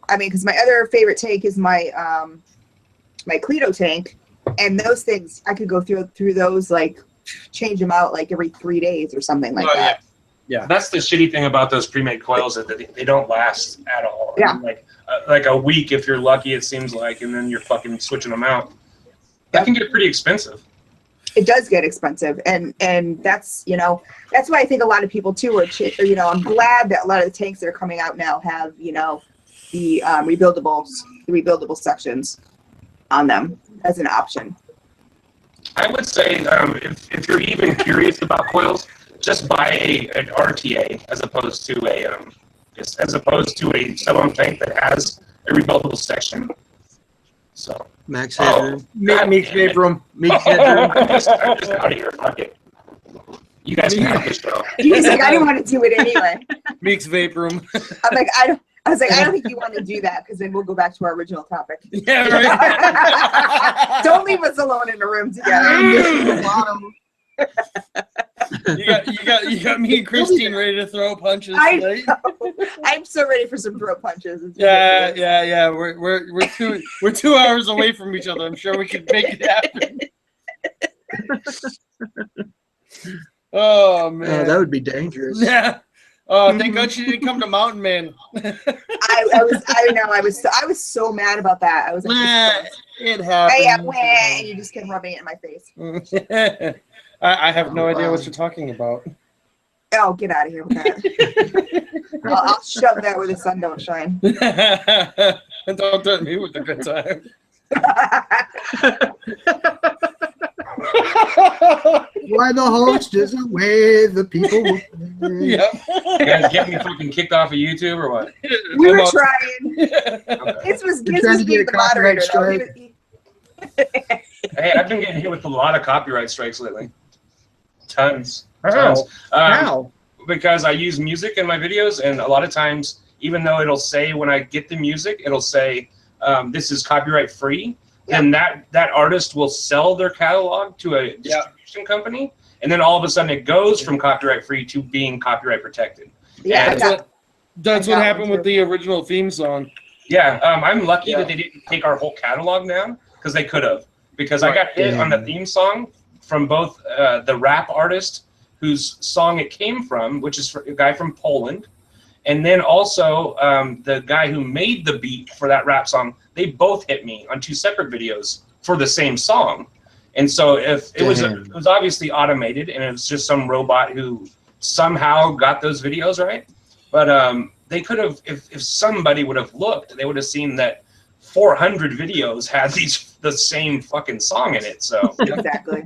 I mean, because my other favorite tank is my my Cleto tank. And those things, I could go through those, like, change them out like every 3 days or something like that. Yeah. That's the shitty thing about those pre-made coils, that they don't last at all. Yeah. I mean, like a week if you're lucky, it seems like, and then you're fucking switching them out. That can get pretty expensive. It does get expensive, and that's that's why I think a lot of people too are I'm glad that a lot of the tanks that are coming out now have the rebuildable sections on them as an option. I would say if you're even curious about coils, just buy an RTA as opposed to a sub-ohm tank that has a rebuildable section. So Max Headroom. Meek's Vape Room. Meek's Headroom. I'm just out of here. Fuck it. You guys can have this show. He's like, I didn't want to do it anyway. Meek's Vape Room. I'm like, I was like, I don't think you want to do that because then we'll go back to our original topic. Yeah, right. Don't leave us alone in a room together. You got me and Christine ready to throw punches. I Right? know. I'm so ready for some throat punches. It's Yeah, ridiculous. yeah. We're 2 hours away from each other. I'm sure we can make it happen. Oh man, Oh, that would be dangerous. yeah. Oh, thank God she didn't come to Mountain Man. I was so mad about that. I was like, It happened. and you just kept rubbing it in my face. I have no idea what you're talking about. Oh, get out of here with that. I'll shove that where the sun don't shine. And don't threaten me with a good time. Why the host is away, the people will play. Yep. You guys get me fucking kicked off of YouTube or what? We were trying. Okay. This was You're trying to being get a the moderator. copyright though. strike. Hey, I've been getting hit with a lot of copyright strikes lately. Tons. How? Tons. How? Because I use music in my videos, and a lot of times, even though it'll say when I get the music, it'll say this is copyright free. Yeah. Then that artist will sell their catalog to a distribution company, and then all of a sudden it goes from copyright free to being copyright protected. Yeah, And That's I what got happened one with the original theme song. yeah, I'm lucky Yeah. that they didn't take our whole catalog down, because they could have. Because I got hit on the theme song from both the rap artist whose song it came from, which is a guy from Poland, and then also the guy who made the beat for that rap song. They both hit me on 2 separate videos for the same song. And so if it was obviously automated, and it was just some robot who somehow got those videos right. But they could have, if somebody would have looked, they would have seen that 400 videos had the same fucking song in it. So exactly.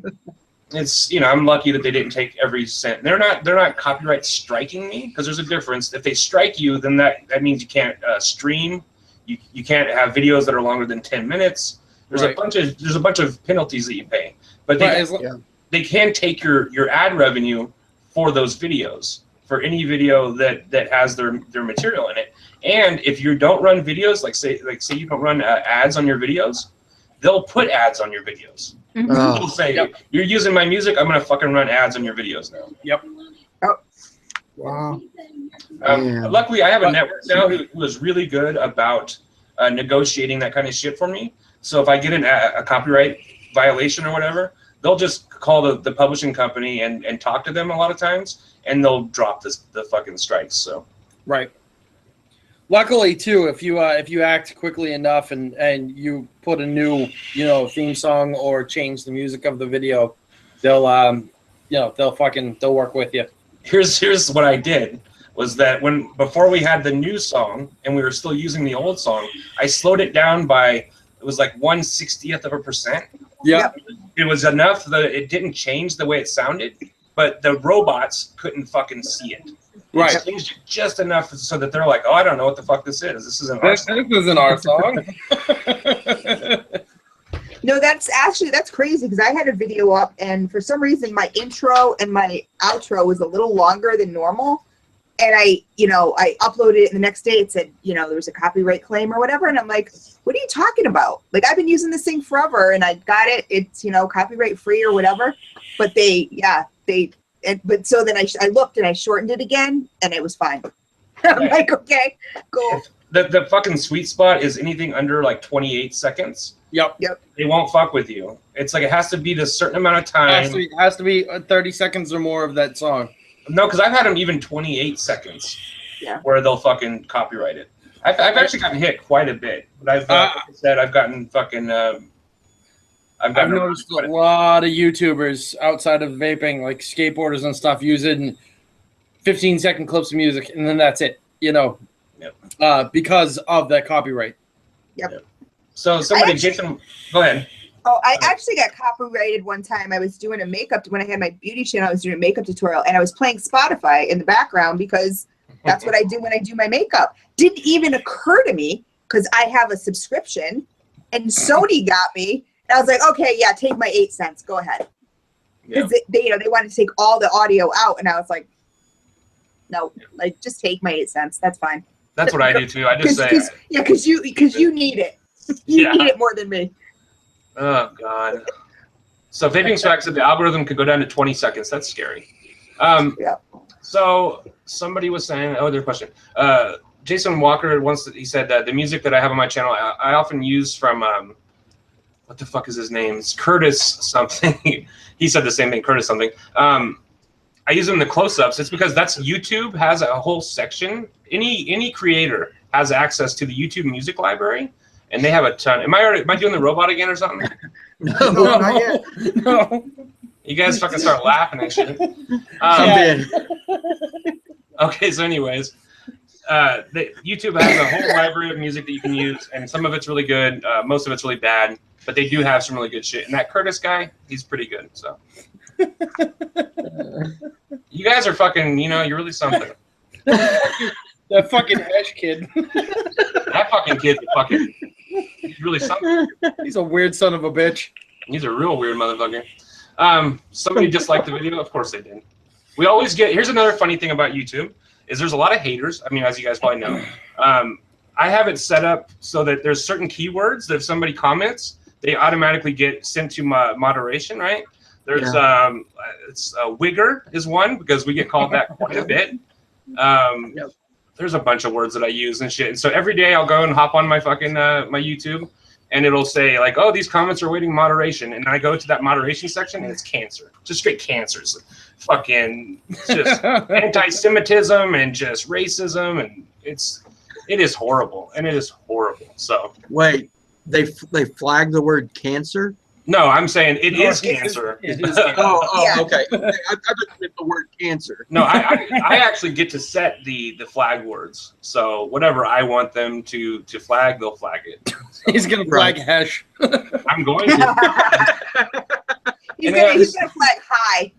it's, I'm lucky that they didn't take every cent. They're not copyright striking me, because there's a difference. If they strike you, then that means you can't stream. You can't have videos that are longer than 10 minutes. There's a bunch of penalties that you pay. But they can take your ad revenue for those videos, for any video that has their material in it. And if you don't run videos, like say you don't run ads on your videos, they'll put ads on your videos. Mhm. They'll say, you're using my music, I'm gonna fucking run ads on your videos now. Yep. Wow. Luckily, I have a network now who is really good about negotiating that kind of shit for me. So if I get a copyright violation or whatever, they'll just call the publishing company and talk to them a lot of times, and they'll drop the fucking strikes. So Right. Luckily, too, if you act quickly enough and you put a new theme song or change the music of the video, they'll work with you. Here's what I did, was that before we had the new song and we were still using the old song, I slowed it down by, it was like 1/60%. Yeah. It was enough that it didn't change the way it sounded, but the robots couldn't fucking see it. Right. It changed it just enough so that they're like, oh, I don't know what the fuck this is. This isn't our song. This isn't our song. No, that's crazy, because I had a video up, and for some reason my intro and my outro was a little longer than normal, and I uploaded it, and the next day it said there was a copyright claim or whatever, and I'm like, what are you talking about? Like, I've been using this thing forever, and I got it. It's copyright free or whatever, but but so then I looked and I shortened it again, and it was fine. I'm like, okay, cool. The fucking sweet spot is anything under like 28 seconds. Yep. They won't fuck with you. It's like it has to be a certain amount of time. It has to be 30 seconds or more of that song. No, because I've had them even 28 seconds. Yeah. Where they'll fucking copyright it. I've actually gotten hit quite a bit, but like I said, I've gotten fucking. I've noticed a lot of YouTubers outside of vaping, like skateboarders and stuff, using 15-second clips of music, and then that's it. Because of that copyright. Yep. So somebody, Jason, go ahead. Oh, I actually got copyrighted one time. I was doing a makeup, when I had my beauty channel, I was doing a makeup tutorial, and I was playing Spotify in the background because that's what I do when I do my makeup. Didn't even occur to me, because I have a subscription, And Sony got me, and I was like, okay, yeah, take my 8 cents. Go ahead. Because they wanted to take all the audio out, and I was like, no, like just take my 8 cents. That's fine. That's what I do too. I just say, because you need it. You need it more than me. Oh God. So vaping swag said the algorithm could go down to 20 seconds. That's scary. So somebody was saying, their question. Jason Walker he said that the music that I have on my channel, I often use from what the fuck is his name? It's Curtis something. He said the same thing, Curtis something. I use them in the close-ups. It's because YouTube has a whole section. Any creator has access to the YouTube music library, and they have a ton. Am I doing the robot again or something? No, not yet. No. You guys fucking start laughing and shit. Okay, so anyways, YouTube has a whole library of music that you can use, and some of it's really good, most of it's really bad, but they do have some really good shit. And that Curtis guy, he's pretty good. So you guys are fucking, you're really something. That fucking Hesh kid. That fucking kid's he's really something. He's a weird son of a bitch. He's a real weird motherfucker. Somebody disliked the video. Of course they did. We always get. Here's another funny thing about YouTube is there's a lot of haters. I mean, as you guys probably know, I have it set up so that there's certain keywords that if somebody comments, they automatically get sent to my moderation. Right? There's it's wigger is one because we get called that quite a bit. There's a bunch of words that I use and shit. And so every day I'll go and hop on my fucking my YouTube, and it'll say like, "Oh, these comments are awaiting moderation," and I go to that moderation section, and it's cancer, just straight cancers, fucking just anti-Semitism and just racism, and it is horrible, and it is horrible. So wait, they flag the word cancer? No, I'm saying it is cancer. It is cancer. Okay. I just meant the word cancer. No, I actually get to set the flag words. So whatever I want them to flag, they'll flag it. So, He's gonna flag Hesh. I'm going to. He's gonna flag high.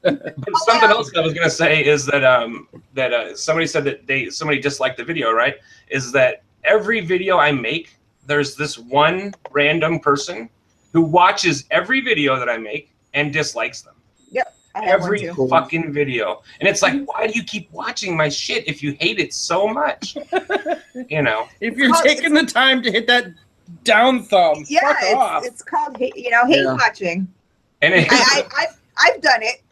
But something else I was gonna say is that somebody said that somebody disliked the video, right? Is that every video I make, there's this one random person who watches every video that I make and dislikes them. Yep. I have every fucking video. And it's like, why do you keep watching my shit if you hate it so much? If you're taking the time to hit that down thumb, fuck off. It's called hate watching. And I've done it.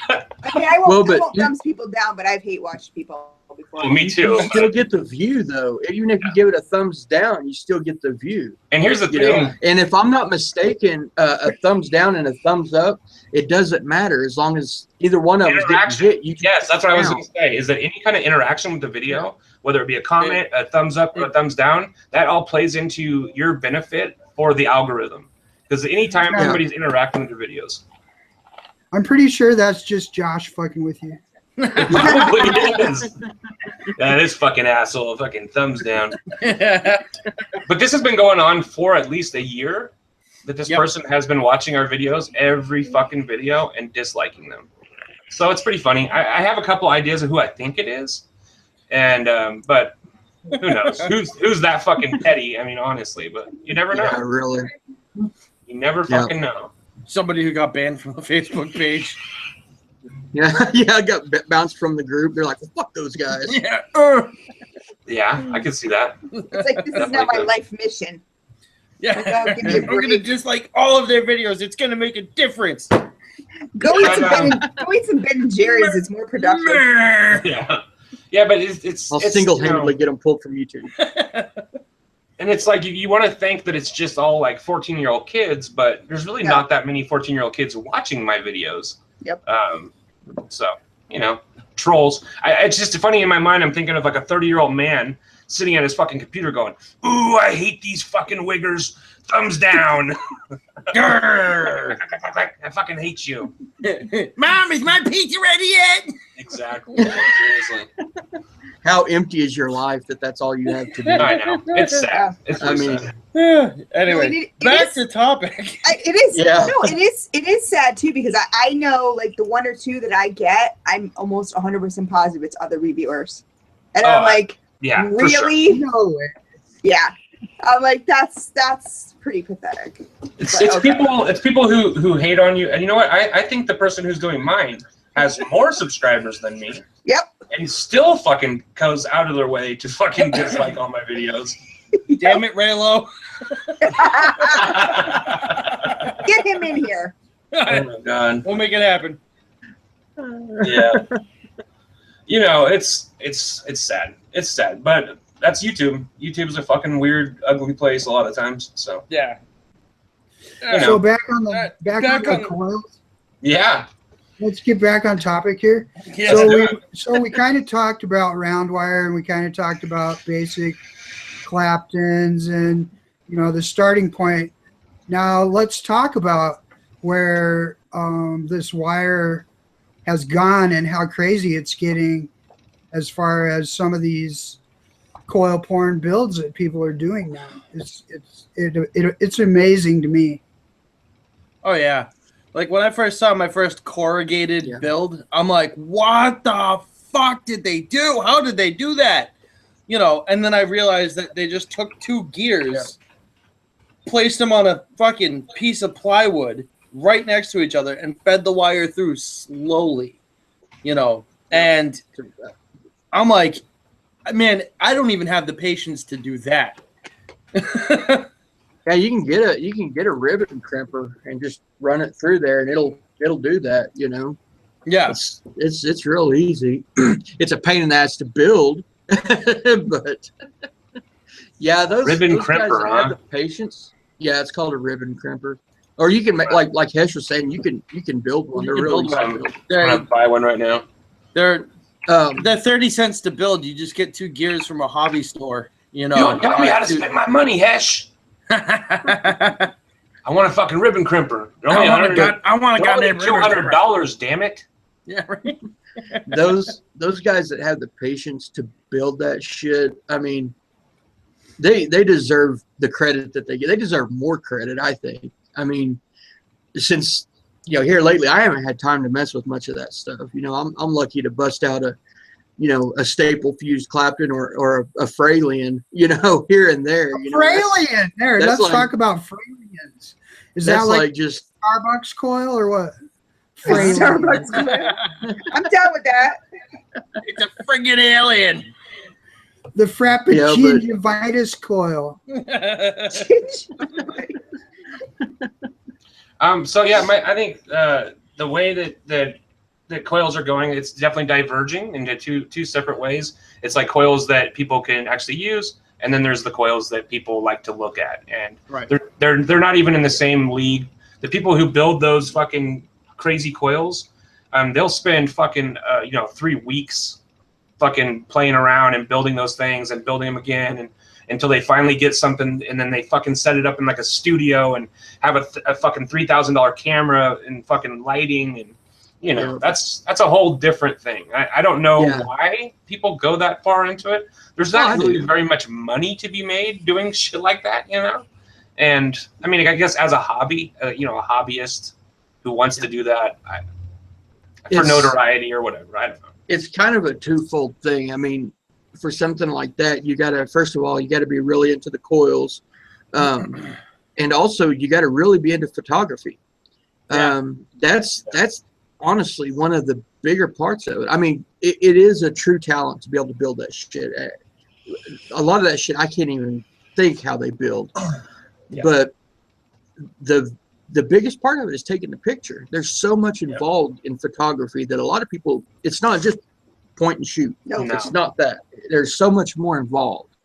I mean, I won't thumbs people down, but I've hate watched people before. Well, me too. You still get the view though. Even if you give it a thumbs down, you still get the view. And here's the thing. And if I'm not mistaken, a thumbs down and a thumbs up, it doesn't matter as long as either one of them is getting hit. Yes, that's what I was going to say. Is that any kind of interaction with the video, whether it be a comment, a thumbs up, or a thumbs down, that all plays into your benefit for the algorithm. Because anytime somebody's interacting with your videos. I'm pretty sure that's just Josh fucking with you. It probably is. This fucking asshole, fucking thumbs down. But this has been going on for at least a year. That this person has been watching our videos, every fucking video, and disliking them. So it's pretty funny. I have a couple ideas of who I think it is, and but who knows? Who's that fucking petty? I mean, honestly, but you never know. Yeah, really. You never fucking know. Somebody who got banned from the Facebook page. Yeah, I got bounced from the group. They're like, well, fuck those guys. Yeah, I can see that. It's like, this is not my life mission. Yeah, we're going to dislike all of their videos. It's going to make a difference. Go eat some Ben and Jerry's. It's more productive. Yeah, but it's I'll single-handedly get them pulled from YouTube. And it's like you want to think that it's just all like 14-year-old kids, but there's really not that many 14-year-old kids watching my videos. Yep. So, trolls. It's just funny in my mind. I'm thinking of like a 30-year-old man sitting at his fucking computer going, "Ooh, I hate these fucking wiggers. Thumbs down." I fucking hate you. Mom, is my pizza ready yet? Exactly. Seriously. How empty is your life that's all you have to do? I know. It's sad. It's sad. Anyway, back to topic. It is. Yeah. No, it is sad too because I know like the one or two that I get, I'm almost 100% positive it's other reviewers, and I'm like, yeah, really? No way. Yeah. I'm like, that's pretty pathetic. It's But, okay. it's people who hate on you, and you know what? I think the person who's doing mine has more subscribers than me. Yep. And still fucking goes out of their way to fucking dislike all my videos. Damn it, Raylo. Get him in here. Oh my god. We'll make it happen. Yeah. You know, it's sad. It's sad, but that's YouTube. YouTube's a fucking weird, ugly place a lot of times. So Yeah. You know. So back on the Back on on- coils. yeah. Let's get back on topic here. Yes. So we kind of talked about round wire, and we kind of talked about basic Claptons, and the starting point. Now let's talk about where this wire has gone and how crazy it's getting, as far as some of these coil porn builds that people are doing now. It's amazing to me. Oh yeah. Like when I first saw my first corrugated build, I'm like, what the fuck did they do? How did they do that? And then I realized that they just took two gears, placed them on a fucking piece of plywood right next to each other, and fed the wire through slowly. And I'm like, man, I don't even have the patience to do that. Yeah, you can get a ribbon crimper and just run it through there, and it'll do that. Yeah. It's real easy. It's a pain in the ass to build, but yeah, those Ribbon those crimper, guys that have huh? the patience. Yeah, it's called a ribbon crimper. Or you can make like Hesh was saying, you can build one. They're You can really build easy one. to build. I'm gonna buy one right now. They're 30 cents to build. You just get two gears from a hobby store. You don't tell me how to spend my money, Hesh. I want a fucking ribbon crimper. They're only I want a goddamn $200, damn it. Yeah, right. those guys that have the patience to build that shit, I mean, they deserve the credit that they get. They deserve more credit, I think. I mean, since here lately, I haven't had time to mess with much of that stuff. I'm lucky to bust out a staple fused Clapton or a Fralian, here and there. Fralian. Let's talk about Fralians. Is that like just Starbucks coil or what? Starbucks. I'm down with that. It's a friggin' alien. The Frappuccino coil. So yeah, I think the way that coils are going, it's definitely diverging into two separate ways. It's like coils that people can actually use, and then there's the coils that people like to look at, and they're not even in the same league. The people who build those fucking crazy coils, they'll spend fucking 3 weeks fucking playing around and building those things and building them again, and until they finally get something, and then they fucking set it up in like a studio and have a fucking $3,000 camera and fucking lighting, and that's a whole different thing. I don't know why people go that far into it. There's not really very much money to be made doing shit like that, And I mean, I guess as a hobby, a hobbyist who wants to do that for notoriety or whatever, I don't know. It's kind of a twofold thing. I mean, for something like that, first of all, you got to be really into the coils, and also you got to really be into photography. That's honestly one of the bigger parts of it. I mean, it is a true talent to be able to build that shit. A lot of that shit I can't even think how they build, but the biggest part of it is taking the picture. There's so much involved in photography that a lot of people, it's not just point and shoot. No. It's not that. There's so much more involved.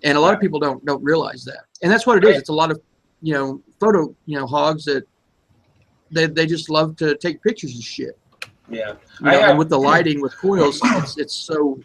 And a lot of people don't realize that. And that's what it is. It's a lot of, photo, hogs that they just love to take pictures of shit. Yeah. And with the lighting, with coils, it's so,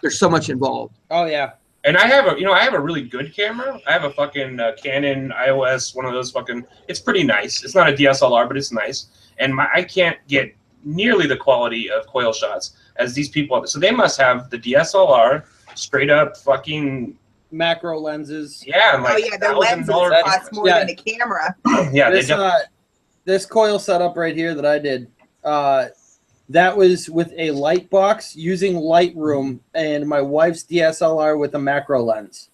there's so much involved. Oh yeah. And I have a really good camera. I have a fucking Canon EOS, one of those fucking. It's pretty nice. It's not a DSLR, but it's nice. And I can't get nearly the quality of coil shots as these people. So they must have the DSLR, straight up fucking macro lenses. Yeah, like the lenses cost more than the camera. Yeah, this coil setup right here that I did. That was with a light box using Lightroom and my wife's DSLR with a macro lens.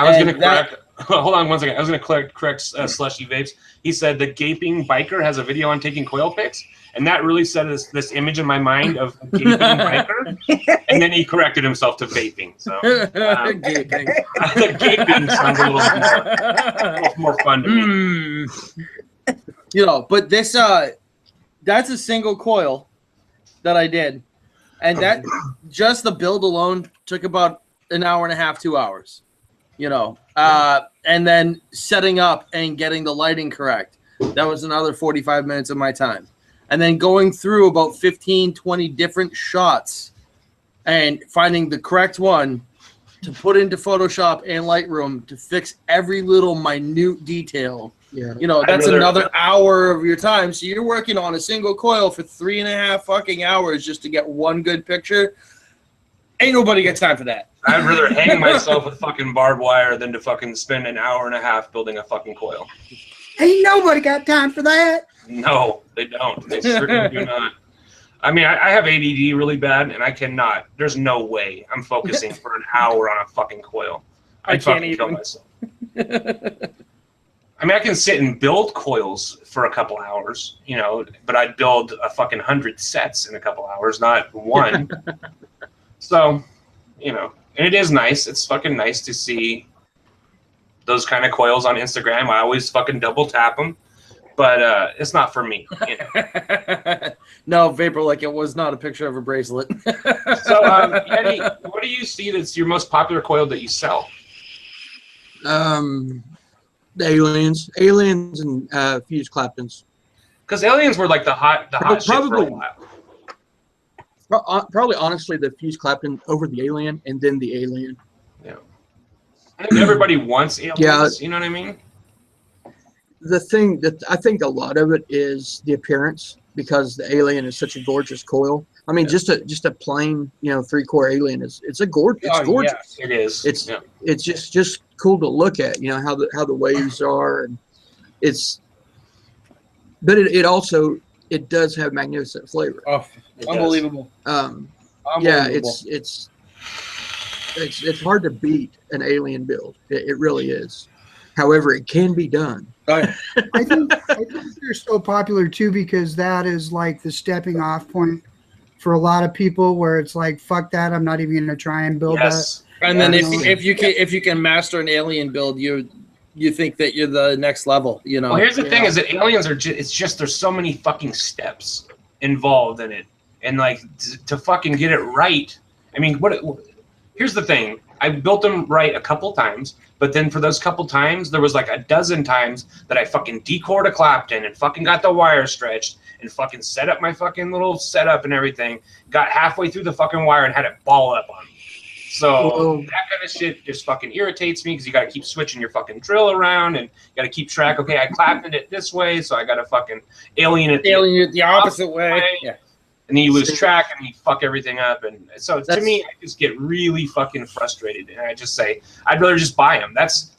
I was going to correct. Hold on one second. I was going to correct Slushy Vapes. He said the gaping biker has a video on taking coil pics, and that really set this image in my mind of a gaping biker. And then he corrected himself to vaping. So Gaping. the gaping sounds a little more fun to me. You know, but this that's a single coil that I did, and that just the build alone took about an hour and a half, 2 hours. You know, and then setting up and getting the lighting correct. That was another 45 minutes of my time. And then going through about 15, 20 different shots and finding the correct one to put into Photoshop and Lightroom to fix every little minute detail. Yeah. You know, that's another hour of your time. So you're working on a single coil for 3.5 fucking hours just to get one good picture. Ain't nobody got time for that. I'd rather hang myself with fucking barbed wire than to fucking spend an hour and a half building a fucking coil. Ain't nobody got time for that. No, they don't. They certainly do not. I mean, I have ADD really bad, and I cannot. There's no way I'm focusing for an hour on a fucking coil. I'd fucking kill myself. I mean, I can sit and build coils for a couple hours, you know, but I'd build a fucking 100 sets in a couple hours, not one. So, you know, and it is nice. It's fucking nice to see those kind of coils on Instagram. I always fucking double tap them, but it's not for me. You know? No, Vapor, like it was not a picture of a bracelet. So, Eddie, what do you see that's your most popular coil that you sell? The aliens and fuse Claptons. Because aliens were like the hot shit for a while. Probably, honestly, the fuse Clapton over the alien, and then the alien. Yeah. I think everybody wants aliens. Yeah. You know what I mean? The thing that I think a lot of it is the appearance, because the alien is such a gorgeous coil. I mean, just a plain, 3-core alien it's gorgeous. Yeah, it is. It's just cool to look at. How the waves are, and but it also does have magnificent flavor. Oh, unbelievable. Yeah, it's hard to beat an alien build. It really is. However, it can be done. I think they're so popular too because that is like the stepping off point for a lot of people, where it's like, fuck that, I'm not even gonna try and build that. And then if you can master an alien build, you think that you're the next level. Well, here's the thing: is that aliens are just there's so many fucking steps involved in it, and like to fucking get it right. I mean, here's the thing: I built them right a couple times, but then for those couple times, there was like a dozen times that I fucking decored a Clapton and fucking got the wire stretched and fucking set up my fucking little setup and everything. Got halfway through the fucking wire and had it ball up on me. So that kind of shit just fucking irritates me because you got to keep switching your fucking drill around and you got to keep track. Okay, I Claptoned it this way, so I got to fucking alien it the opposite way. Yeah. And then you lose track and you fuck everything up. And so to me, I just get really fucking frustrated. And I just say, I'd rather just buy them. That's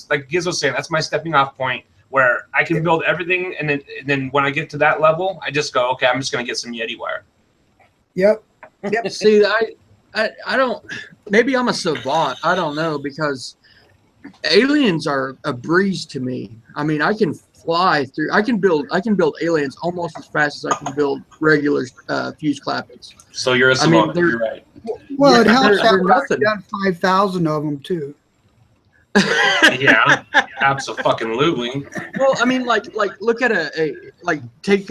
like Giz was saying, that's my stepping off point where I can build everything. And then when I get to that level, I just go, okay, I'm just going to get some Yeti wire. Yep. See, I don't, maybe I'm a savant. I don't know, because aliens are a breeze to me. I mean, I can fly through. I can build aliens almost as fast as I can build regular fuse Claptons. So you're a savant. You're right. Well, it helps that we've done 5,000 of them too. Yeah, absolutely. Well, I mean, like look at take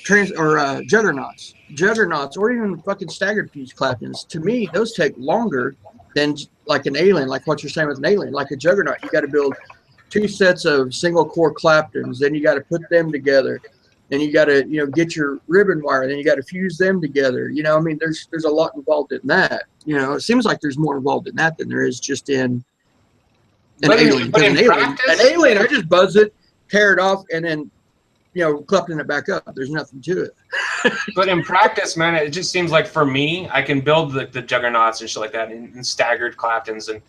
juggernauts, or even fucking staggered fuse Claptons. To me, those take longer than like an alien, like what you're saying with an alien. Like a juggernaut, you got to build 2 sets of single core Claptons, then you got to put them together, then you got to get your ribbon wire, then you got to fuse them together. I mean, there's a lot involved in that. It seems like there's more involved in that than there is just in an alien. An alien, I just buzz it, tear it off, and then Clapton it back up. There's nothing to it. But in practice, man, it just seems like for me, I can build the juggernauts and shit like that, and staggered Claptons and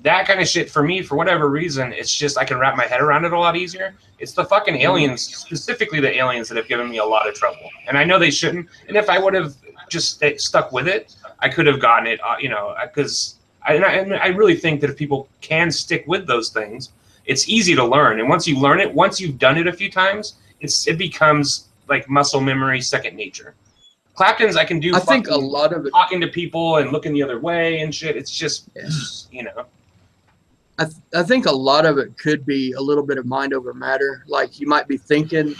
that kind of shit. For me, for whatever reason, it's just I can wrap my head around it a lot easier. It's the fucking aliens, specifically the aliens, that have given me a lot of trouble. And I know they shouldn't. And if I would have just stuck with it, I could have gotten it, because I really think that if people can stick with those things, it's easy to learn. And once you learn it, once you've done it a few times, it becomes like muscle memory, second nature. Clapton's I can do. I think a lot of it, talking to people and looking the other way and shit. It's just, you know. I think a lot of it could be a little bit of mind over matter. Like you might be thinking,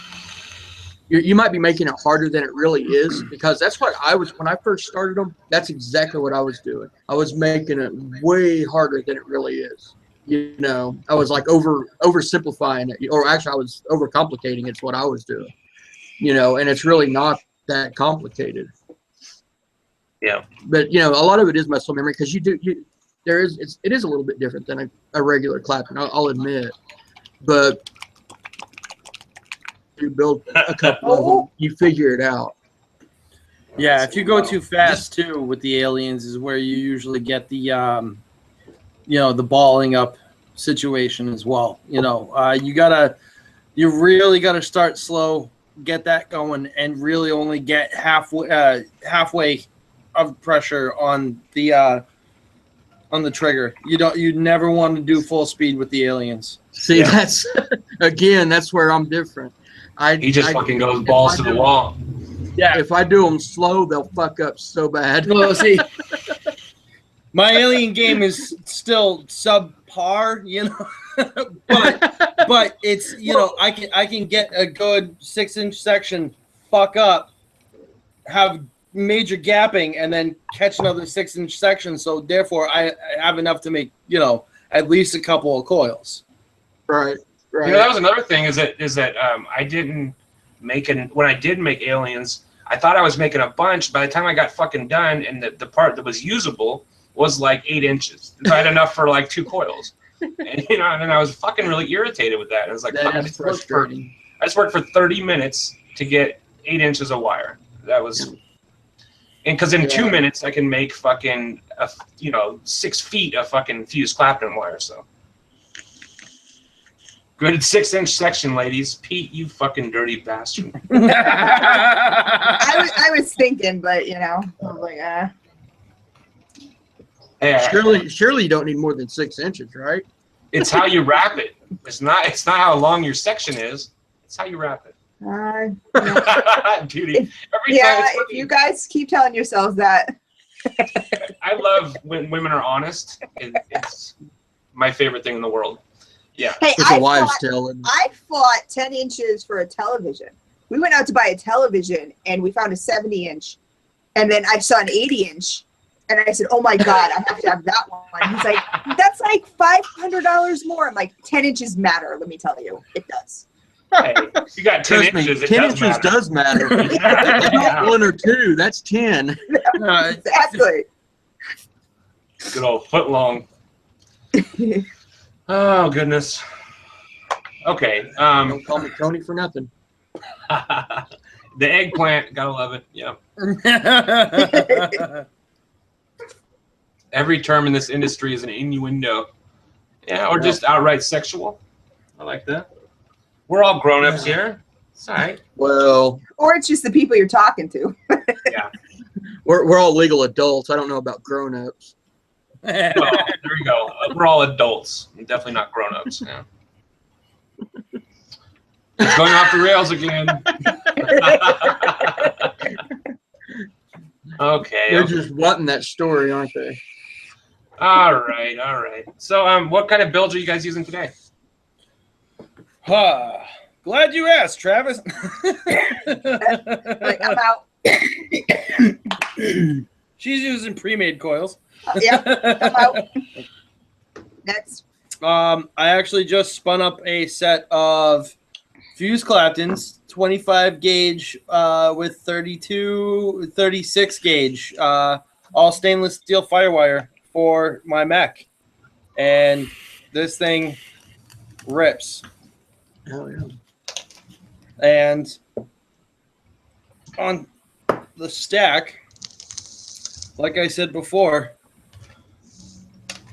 you might be making it harder than it really is, because that's what I was when I first started them. That's exactly what I was doing. I was making it way harder than it really is. You know, I was like oversimplifying it, or actually I was overcomplicating. It's what I was doing. You know, and it's really not that complicated. Yeah. But you know, a lot of it is muscle memory, because it is a little bit different than a regular Clapton. I'll admit, but you build a couple of them, you figure it out. Yeah, if you go too fast too with the aliens is where you usually get the the balling up situation as well. You know, you really gotta start slow, get that going, and really only get halfway of pressure on the trigger. You never want to do full speed with the aliens. See, that's that's where I'm different. He just fucking goes balls to the wall. Yeah. If I do them slow, they'll fuck up so bad. Well, see, my alien game is still subpar, you know, but it's I can get a good 6-inch section, fuck up, have major gapping, and then catch another 6-inch section. So therefore, I have enough to make at least a couple of coils. Right. Right. You know, that was another thing is that I didn't make when I did make aliens, I thought I was making a bunch. By the time I got fucking done, and the part that was usable was like 8 inches. So I had enough for like 2 coils. And, and I was fucking really irritated with that. And I was like, that I is frustrating. I just worked for 30 minutes to get 8 inches of wire. That was, and because in 2 minutes I can make fucking 6 feet of fucking fused Clapton wire. So. Good 6-inch section, ladies. Pete, you fucking dirty bastard. I was thinking, but I was like, Surely you don't need more than 6 inches, right? It's how you wrap it. It's not how long your section is. It's how you wrap it. Dude, if you guys keep telling yourselves that. I love when women are honest. It's my favorite thing in the world. Yeah. Hey, It's a wives' tale. I fought 10 inches for a television. We went out to buy a television, and we found a 70-inch, and then I saw an 80-inch, and I said, "Oh my God, I have to have that one." He's like, "That's like $500 more." I'm like, 10 inches matter. Let me tell you, it does. Hey, you got 10 Trust me, inches. 10 inches does matter. It's not 1 or 2. That's 10. Exactly. Good old foot long. Oh goodness. Okay. Don't call me Tony for nothing. The eggplant, gotta love it. Yeah. Every term in this industry is an innuendo. Yeah, or just outright sexual. I like that. We're all grown-ups here. It's all right. Well, or it's just the people you're talking to. Yeah. We're all legal adults. I don't know about grown-ups. Well, there you go. We're all adults. Definitely not grown-ups. Yeah. It's going off the rails again. Okay. They're just wanting that story, aren't they? All right. So, what kind of builds are you guys using today? Glad you asked, Travis. Like, I'm out. She's using pre-made coils. Yeah, I'm out. Next. I actually just spun up a set of fused Claptons, 25 gauge with 36 gauge, all stainless steel firewire for my mech. And this thing rips. Oh, yeah. And on the stack, like I said before,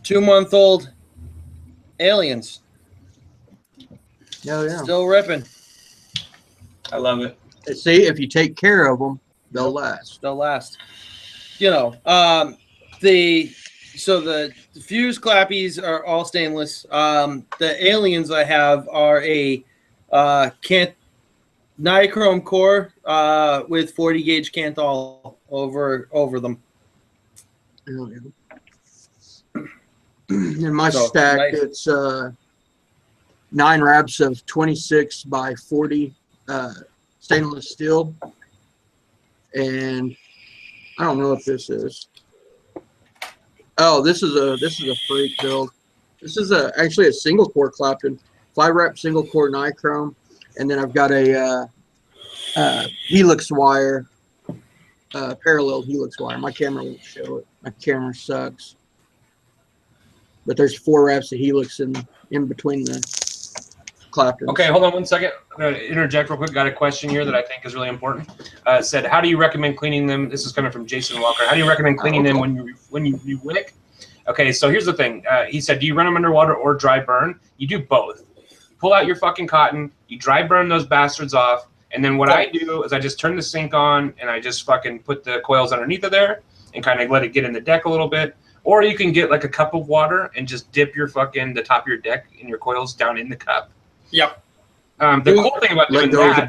2-month-old aliens. Oh, yeah. Still ripping. I love it. See, if you take care of them, they'll last. They'll last. The so the fuse clappies are all stainless. The aliens I have are a nichrome core with 40 gauge Canthal over them. In my So, stack, nice. it's 9 wraps of 26 by 40 stainless steel, and I don't know what this is. Oh, this is a freak build. This is actually a single core Clapton, 5 wrap single core nichrome, and then I've got a helix wire, parallel helix wire. My camera won't show it. My camera sucks. But there's 4 wraps of helix in between the Claptons. Okay, hold on 1 second. I'm going to interject real quick. Got a question here that I think is really important. Said, how do you recommend cleaning them? This is coming from Jason Walker. How do you recommend cleaning them when you wick? Okay, so here's the thing. He said, do you run them underwater or dry burn? You do both. Pull out your fucking cotton. You dry burn those bastards off. And then what I do is I just turn the sink on and I just fucking put the coils underneath of there and kind of let it get in the deck a little bit. Or you can get like a cup of water and just dip the top of your deck and your coils down in the cup. Yep. The cool thing about doing that,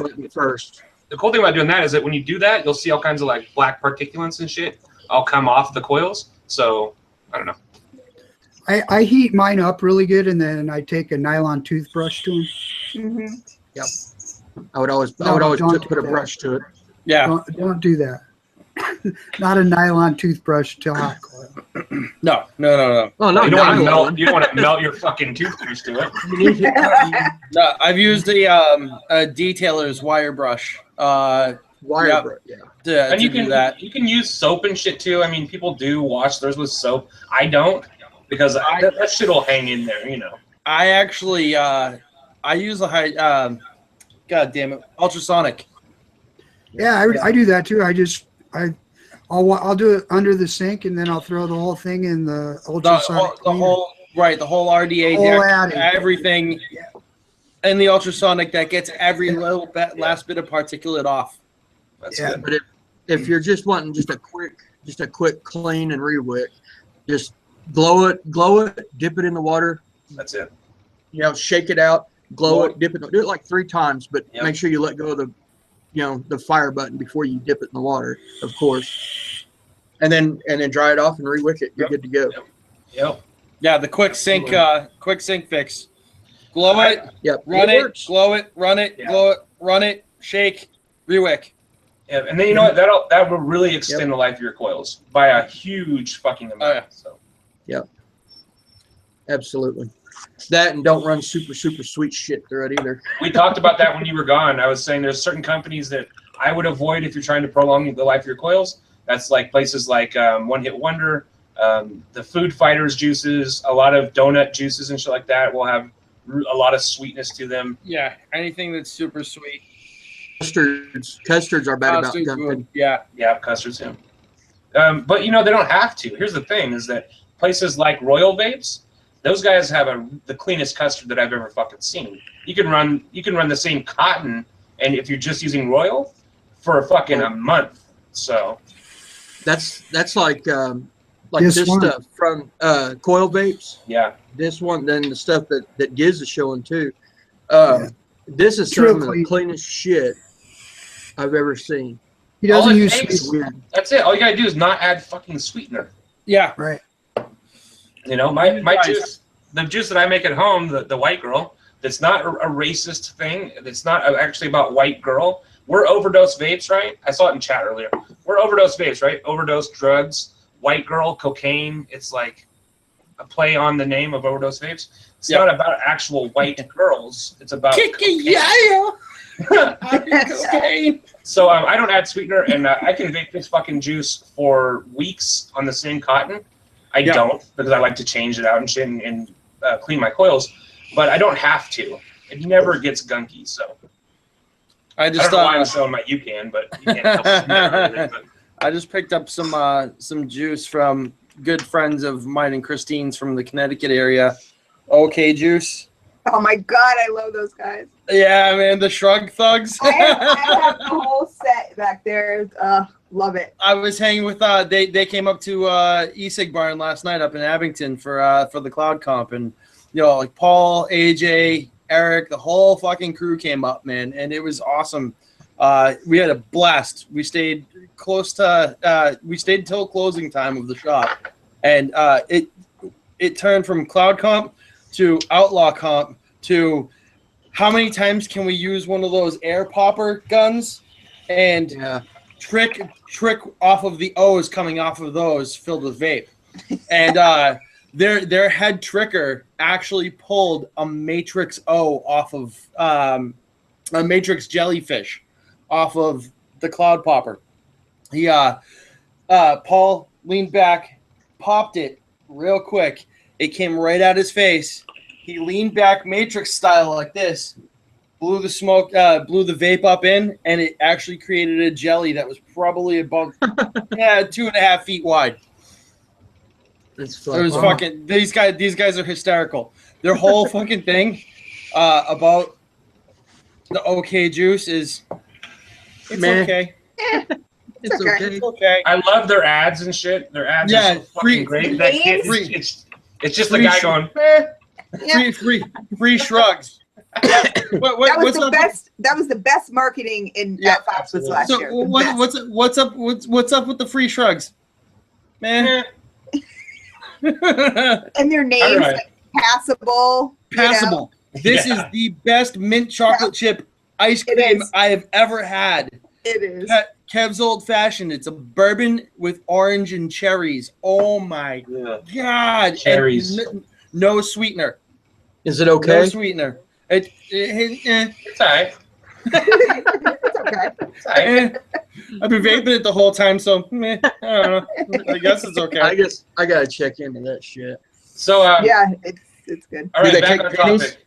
The cool thing about doing that is that when you do that, you'll see all kinds of like black particulates and shit all come off the coils. So I don't know. I heat mine up really good, and then I take a nylon toothbrush to them. Mm-hmm. Yep. I would always don't put a brush to it. Yeah. Don't do that. Not a nylon toothbrush to hot coil. No. Oh no, You don't want to melt your fucking toothbrush to it. No, I've used a detailer's wire brush. Wire Yep. brush, yeah. And you do can that. you can use soap and shit too. I mean, people do wash theirs with soap. I don't because that shit will hang in there, you know. I actually I use a high God damn it, ultrasonic. Yeah, I do that too. I'll do it under the sink, and then I'll throw the whole thing in the ultrasonic. The whole RDA deck, everything, and the ultrasonic that gets every little last bit of particulate off. That's Yeah. good. But if you're just wanting just a quick clean and re-wick, just glow it, dip it in the water. That's it. You know, shake it out, glow it, dip it. Do it like 3 times, but Yep. make sure you let go of the fire button before you dip it in the water, of course. And then dry it off and re-wick it. You're good to go. Yep. Yeah, the quick sync fix. Glow it, Yep. run it, works. glow it, run it, glow it, run it, shake, rewick. Yeah, and then you know what? That will really extend the life of your coils by a huge fucking amount. Oh, yeah. So Absolutely. That, and don't run super sweet shit through it either. we talked about that when you were gone. I was saying there's certain companies that I would avoid if you're trying to prolong the life of your coils. That's like places like One Hit Wonder, the Food Fighters juices, a lot of donut juices and shit like that will have a lot of sweetness to them. Yeah, anything that's super sweet. Custards are bad about Custards dumping. would- yeah. Yeah, custards, yeah. But you know they don't have to. Here's the thing: is that places like Royal Vapes, those guys have the cleanest custard that I've ever fucking seen. You can run the same cotton, and if you're just using Royal, for a month. So That's like This this one. stuff from Coil Vapes. yeah, This one, then the stuff that Giz is showing too. Yeah. This is Real some of the clean. cleanest shit I've ever seen. He doesn't All it use takes- sweet. that's it. All you gotta do is not add fucking sweetener. Yeah. Right. You know, my juice, the juice that I make at home, the white girl, that's not a racist thing. It's not actually about white girl. We're OverDose Vapes, right? I saw it in chat earlier. We're OverDose Vapes, right? OverDose drugs, white girl, cocaine. It's like a play on the name of OverDose Vapes. It's not about actual white girls. It's about cocaine. Cocaine. So I don't add sweetener, and I can vape this fucking juice for weeks on the same cotton. I don't, because I like to change it out and shit and clean my coils, but I don't have to. It never gets gunky, so. I just I don't know why I'm thought showing my you can, but you can't help it. I just picked up some juice from good friends of mine and Christine's from the Connecticut area. OK Juice. Oh my god, I love those guys. Yeah, man, the Shrug Thugs. I have the whole set back there. Love it. I was hanging with they came up to e-cig barn last night up in Abington for the cloud comp, and like Paul, AJ, Eric, the whole fucking crew came up, man, and it was awesome. We had a blast. We stayed close to we stayed till closing time of the shop, and it turned from cloud comp to outlaw comp to how many times can we use one of those air popper guns and trick off of the O's coming off of those filled with vape. And their head tricker actually pulled a Matrix O off of a Matrix jellyfish off of the cloud popper. He Paul leaned back, popped it real quick. It came right at his face. He leaned back Matrix style like this, blew the smoke, blew the vape up in, and it actually created a jelly that was probably about 2.5 feet wide. It was fucking. These guys are hysterical. Their whole fucking thing about the OK juice is it's okay. It's okay. It's okay. I love their ads and shit. Their ads are so fucking great. That kid, it's just the guy going, free shrugs. That was the best marketing in at Vapes last year. What's up with the free shrugs, man? And their names passable. Passable. This is the best mint chocolate chip ice cream I have ever had. It is. Kev's Old Fashioned. It's a bourbon with orange and cherries. Oh my god! Cherries. No sweetener. Is it okay? No sweetener. It's it's all right. It's okay. It's all right. I've been vaping it the whole time, so I don't know. I guess it's okay. I guess I gotta check into that shit. So yeah, it's good. All right, Do they back take on pennies? topic.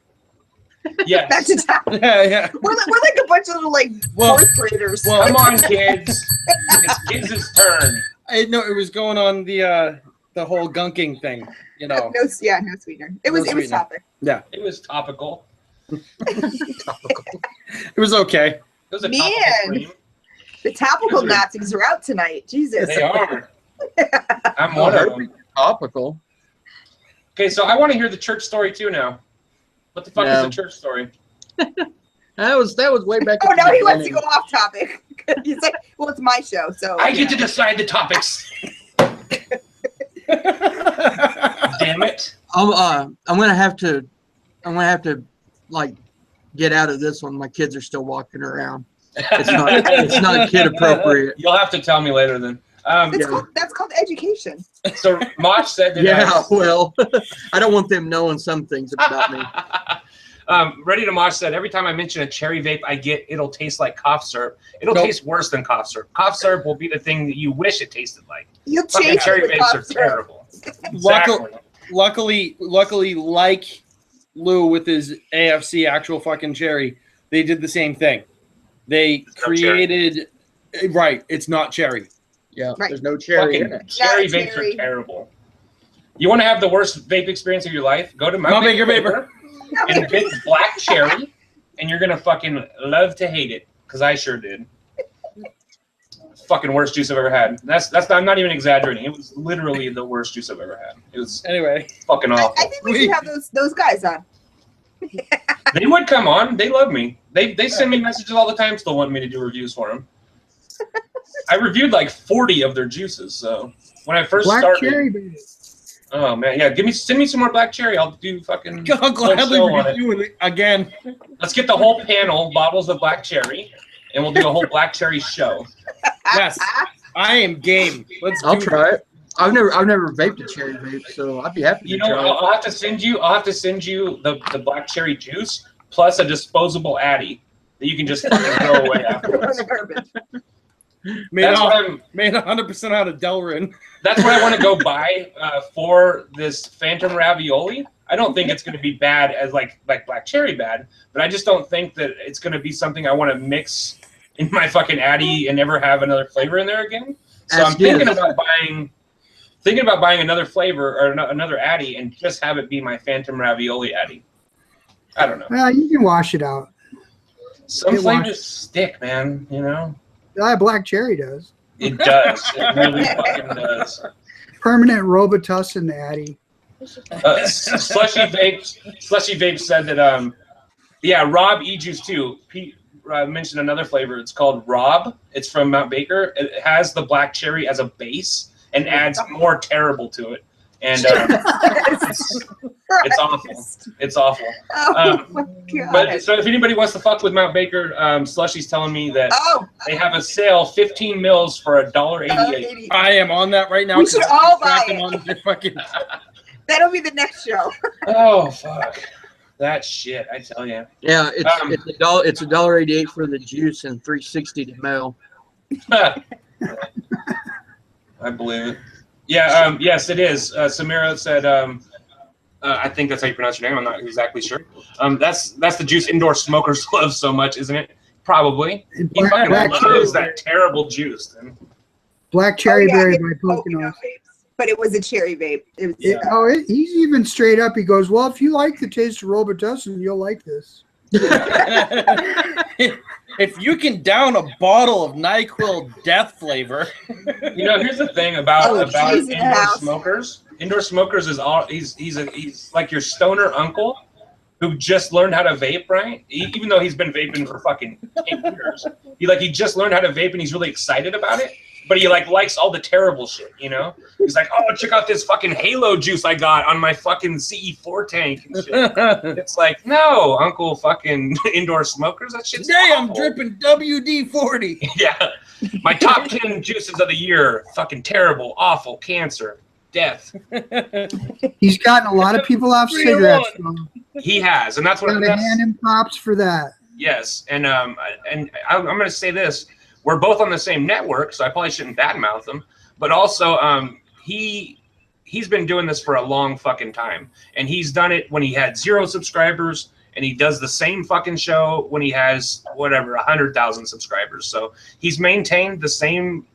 Yes. Back to topic. Yeah. We're like a bunch of little fourth graders. Well, Come on, kids. It's kids' turn. It was going on the whole gunking thing, No sweetener. It was topic. Yeah. It was topical. It was okay. It was a Man. topical cream. The topical Nazis are out tonight. Jesus. They are. I'm one of them. Topical. Okay, so I want to hear the church story too now. What the fuck is the church story? That was way back. Oh, now he wants to go off topic. He's like, well, it's my show, so I get to decide the topics. Damn it! I'm gonna have to like get out of this one. My kids are still walking around. It's not kid appropriate. You'll have to tell me later then. That's called education. So Mosh said that. Well, I don't want them knowing some things about me. Ready to Mosh said every time I mention a cherry vape it'll taste like cough syrup. It'll taste worse than cough syrup. Cough syrup will be the thing that you wish it tasted like. You'll Fucking change cherry with vapes cough are syrup. terrible. Exactly. Luckily, like Lou with his AFC actual fucking cherry, they did the same thing. They created it's not cherry. Yeah, Right. there's no cherry in it. Cherry vapes are terrible. You want to have the worst vape experience of your life? Go to Mount Baker Vapor and get black cherry, and you're gonna fucking love to hate it. Because I sure did. Fucking worst juice I've ever had. I'm not even exaggerating. It was literally the worst juice I've ever had. It was fucking awful. I think we should have those guys on. They would come on. They love me. They send me messages all the time, still wanting me to do reviews for them. I reviewed like 40 of their juices. So when I first started, cherry, baby. oh man, yeah, send me some more black cherry. I'll do fucking. I'll gladly review it again. Let's get the whole panel bottles of black cherry, and we'll do a whole black cherry show. Yes, I am game. I'll try it. I've never vaped a cherry vape, so I'd be happy to try it. I'll have to send you the black cherry juice plus a disposable Addy that you can just fucking throw away afterwards. Made 100% out of Delrin. That's what I want to go buy for this Phantom Ravioli. I don't think it's going to be bad as like black cherry bad, but I just don't think that it's going to be something I want to mix in my fucking Addy and never have another flavor in there again. So I'm thinking about buying another flavor or another Addy and just have it be my Phantom Ravioli Addy. I don't know. Well, you can wash it out. Some flavors stick, man. Black cherry does. It does. It really fucking does. Permanent Robitussin Addy. Slushy Vape said that yeah, Rob E-Juice too. Pete mentioned another flavor. It's called Rob. It's from Mount Baker. It has the black cherry as a base and adds more terrible to it. And it's awful. It's awful. Oh my God. But so if anybody wants to fuck with Mount Baker, Slushy's telling me that they have a sale, 15 mils for $1.88. I am on that right now. We should all buy it. On the fucking... That'll be the next show. Oh fuck, that shit! I tell you. Yeah, it's $1.88 for the juice and $3.60 to mail. I believe it. Yeah. Yes, it is. Samira said. I think that's how you pronounce your name. I'm not exactly sure. That's the juice indoor smokers love so much, isn't it? Probably. He fucking loves that terrible juice. Then. Black cherry berry by Poconos. But it was a cherry vape. It was, He's even straight up. He goes, well, if you like the taste of Robitussin, you'll like this. If you can down a bottle of NyQuil death flavor. You know, here's the thing about indoor smokers. Indoor smokers is all he's like your stoner uncle who just learned how to vape, right? Even though he's been vaping for fucking 8 years. He just learned how to vape and he's really excited about it. But he likes all the terrible shit, you know? He's like, oh, check out this fucking Halo juice I got on my fucking CE4 tank and shit. It's like, no, Uncle fucking indoor smokers, that shit's Today awful. I'm dripping WD-40. Yeah. My top 10 juices of the year, fucking terrible, awful, cancer, death. He's gotten a lot of people off cigarettes. He has, and that's what I'm hand him props for that. Yes, and I'm going to say this. We're both on the same network, so I probably shouldn't badmouth him. But also, he's been doing this for a long fucking time, and he's done it when he had 0 subscribers, and he does the same fucking show when he has 100,000 subscribers. So he's maintained the same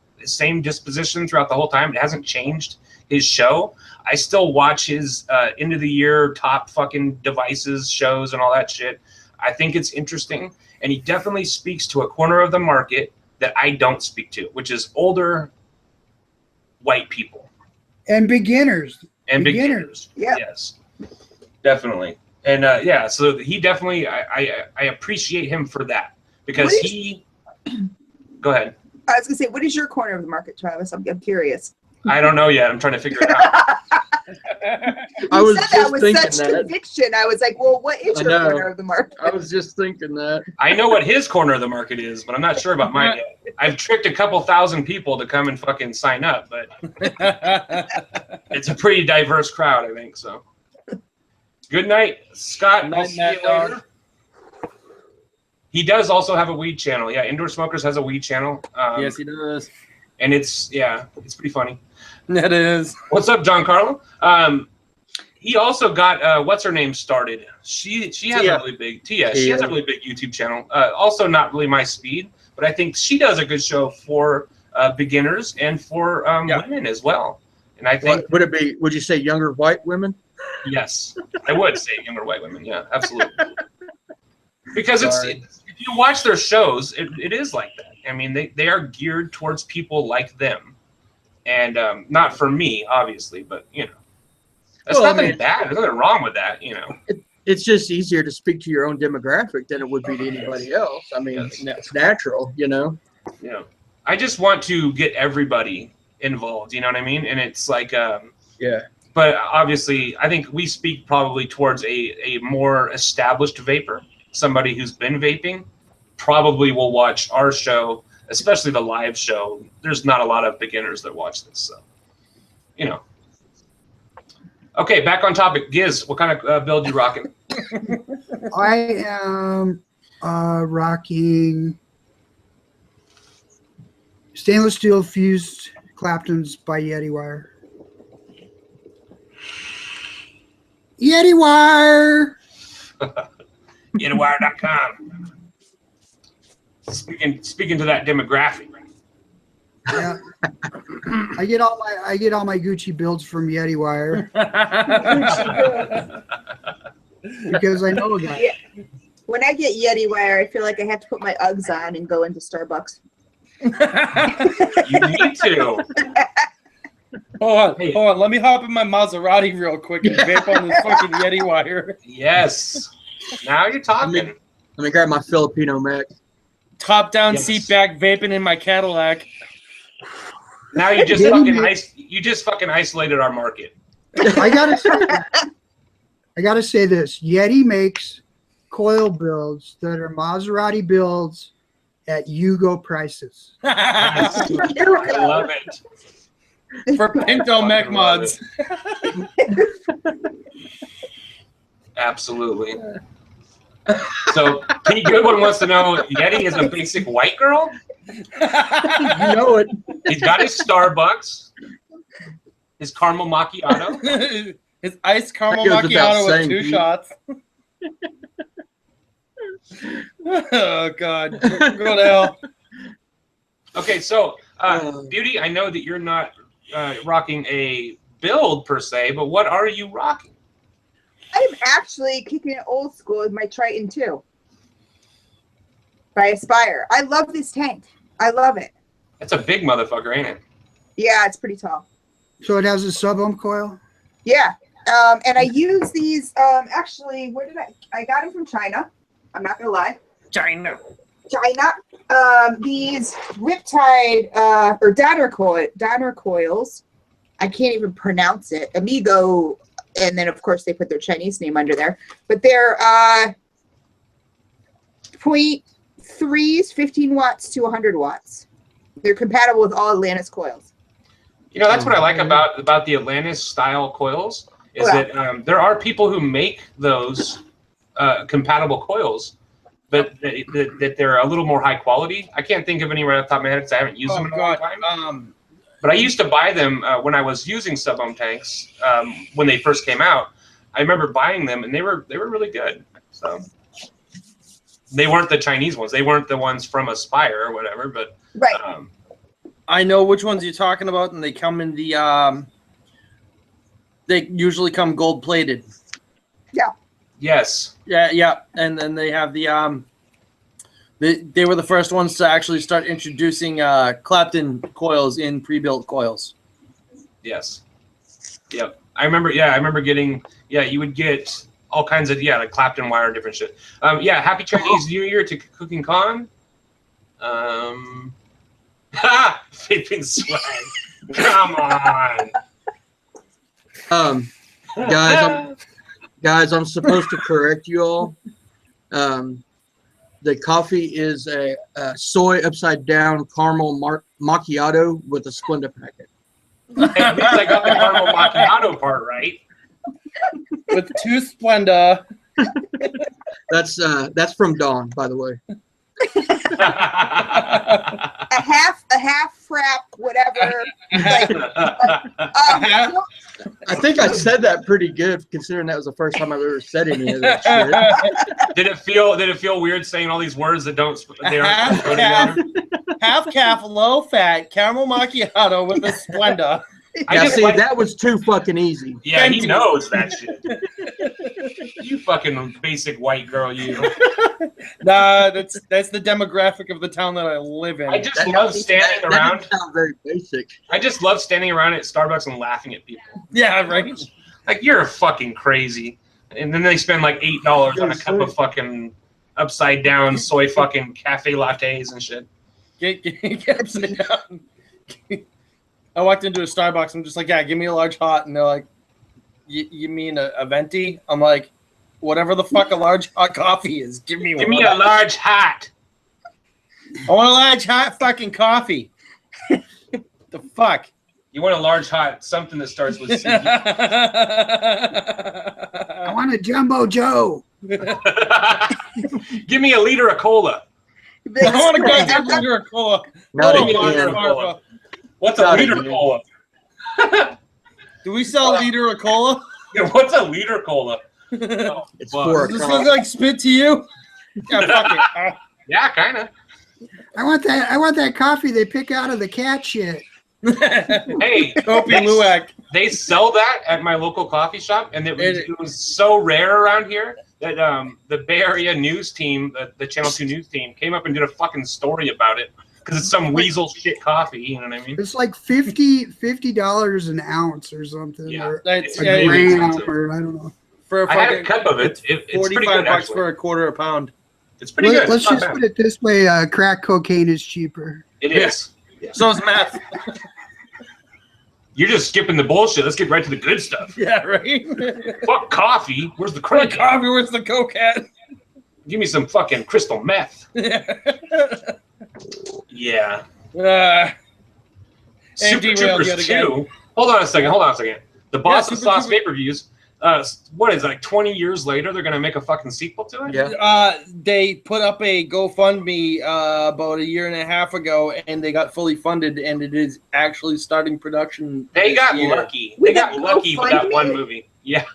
disposition throughout the whole time. It hasn't changed his show. I still watch his end of the year top fucking devices shows and all that shit. I think it's interesting, and he definitely speaks to a corner of the market that I don't speak to, which is older white people. And beginners. Beginners. Yeah. Yes, definitely. And so he definitely, I appreciate him for that because go ahead. I was going to say, what is your corner of the market, Travis? I'm curious. I don't know yet. I'm trying to figure it out. I was said just that with thinking such that. conviction. I was like, well, what is your corner of the market? I was just thinking that. I know what his corner of the market is, but I'm not sure about mine yet. I've tricked a couple thousand people to come and fucking sign up, but it's a pretty diverse crowd, I think. So, good night, Scott. I'll see you later. He does also have a weed channel. Yeah, Indoor Smokers has a weed channel. Yes, he does. And it's pretty funny. It is. What's up, Giancarlo? He also got what's her name started. She has a really big She has a really big YouTube channel. Also not really my speed, but I think she does a good show for beginners and for women as well. And I think would you say younger white women? Yes, I would say younger white women. Yeah, absolutely. Because if you watch their shows, it is like that. I mean, they are geared towards people like them. And not for me, obviously, but, you know. That's nothing bad. There's nothing wrong with that, you know. It's just easier to speak to your own demographic than it would be to anybody else. I mean, it's natural, you know. Yeah. I just want to get everybody involved, you know what I mean? And it's like, But obviously, I think we speak probably towards a more established vapor. Somebody who's been vaping probably will watch our show, especially the live show. There's not a lot of beginners that watch this, so, you know. Okay, back on topic. Giz, what kind of build you rocking? I am rocking stainless steel fused Claptons by Yeti Wire. Yeti Wire! YetiWire.com. Speaking to that demographic. Yeah. I get all my Gucci builds from Yeti Wire. Because I know a guy. Yeah. When I get Yeti Wire, I feel like I have to put my Uggs on and go into Starbucks. You need to. Hold on. Let me hop in my Maserati real quick and vape on this fucking Yeti wire. Yes. Now you're talking. Let me grab my Filipino Mac. Top down, Yes. seat back, vaping in my Cadillac. Now you just fucking isolated our market. I gotta say this. Yeti makes coil builds that are Maserati builds at Yugo prices. I love it. For Pinto Mech mods. Absolutely. So, P Goodwin wants to know, Yeti is a basic white girl? You know it. He's got his Starbucks, his caramel macchiato. His iced caramel That goes without macchiato with saying, 2 Pete. shots. Oh, God. Go to hell. Okay, so, Beauty, I know that you're not rocking a build per se, but what are you rocking? I'm actually kicking it old school with my Triton 2 by Aspire. I love this tank. I love it. That's a big motherfucker, ain't it? Yeah, it's pretty tall. So it has a sub-ohm coil? Yeah. And I use these, actually, where did I got them from China. I'm not going to lie. China. These Riptide, or Donner coils. I can't even pronounce it. Amigo. And then, of course, they put their Chinese name under there. But they're 0.3s, 15 watts to 100 watts. They're compatible with all Atlantis coils. You know, that's what I like about the Atlantis style coils is that there are people who make those compatible coils, but that they're a little more high quality. I can't think of any right off the top of my head because I haven't used them in a long time. But I used to buy them when I was using sub-ohm tanks when they first came out. I remember buying them, and they were really good. So they weren't the Chinese ones. They weren't the ones from Aspire or whatever. But right. I know which ones you're talking about, and they come in the. They usually come gold plated. Yeah. Yes. Yeah, and then they have the. They were the first ones to actually start introducing Clapton coils in pre-built coils. Yes. Yep. I remember getting. Yeah, you would get all kinds of like Clapton wire, different shit. Happy Chinese New Year to Cooking Con. Vaping swag. Come on. Guys, I'm supposed to correct you all. The coffee is a soy upside down caramel macchiato with a Splenda packet. At least I got the caramel macchiato part right. With 2 Splenda. That's from Dawn, by the way. a half frap, whatever. I think I said that pretty good, considering that was the first time I've ever said any of that shit. Did it feel weird saying all these words that don't? Half calf, low fat caramel macchiato with a Splenda. That was too fucking easy. Yeah, he knows that shit. You fucking basic white girl, you. Nah, that's the demographic of the town that I live in. I just love standing around. That sounds very basic. I just love standing around at Starbucks and laughing at people. Yeah, right. Like, you're fucking crazy. And then they spend like $8 on a cup of fucking upside down soy fucking cafe lattes and shit. Get upside down. I walked into a Starbucks. I'm just like, yeah, give me a large hot. And they're like, you mean a venti? I'm like, whatever the fuck a large hot coffee is, give me one. Give me a large hot. I want a large hot fucking coffee. The fuck? You want a large hot, something that starts with C. I want a Jumbo Joe. Give me a liter of cola. I want a goddamn liter of cola. Not Oh, again. liter of cola. What's a Not liter of again. cola? Do we sell a liter of cola? Yeah, what's a liter cola? Oh, It's fuck. 4 Does this o'clock. look like spit to you? Yeah, fuck it. Yeah, kind of. I want that coffee they pick out of the cat shit. Hey, Kopi Luwak. they sell that at my local coffee shop, and it was so rare around here that the Bay Area news team, the Channel 2 news team, came up and did a fucking story about it because it's some weasel shit coffee. You know what I mean? It's like $50 an ounce or something, Yeah. or That's a Yeah, gram, expensive. or I don't know. for a I had a fucking cup of it. It's pretty 45 good, bucks actually. for a quarter a pound. It's pretty good. Let's It's not just bad. put it this way: crack cocaine is cheaper. It is. So is meth. You're just skipping the bullshit. Let's get right to the good stuff. Yeah, right. Fuck coffee. Where's the Crack crack? coffee, where's the coke at? Give me some fucking crystal meth. Yeah. Super derailed Troopers yet again. 2. Hold on a second. The Boss of Super Sauce Troopers- pay-per-views. What is it, like 20 years later? They're gonna make a fucking sequel to it. Yeah. They put up a GoFundMe about a year and a half ago, and they got fully funded, and it is actually starting production. They this got year. lucky. With They got a lucky with that GoFundMe? one movie. Yeah.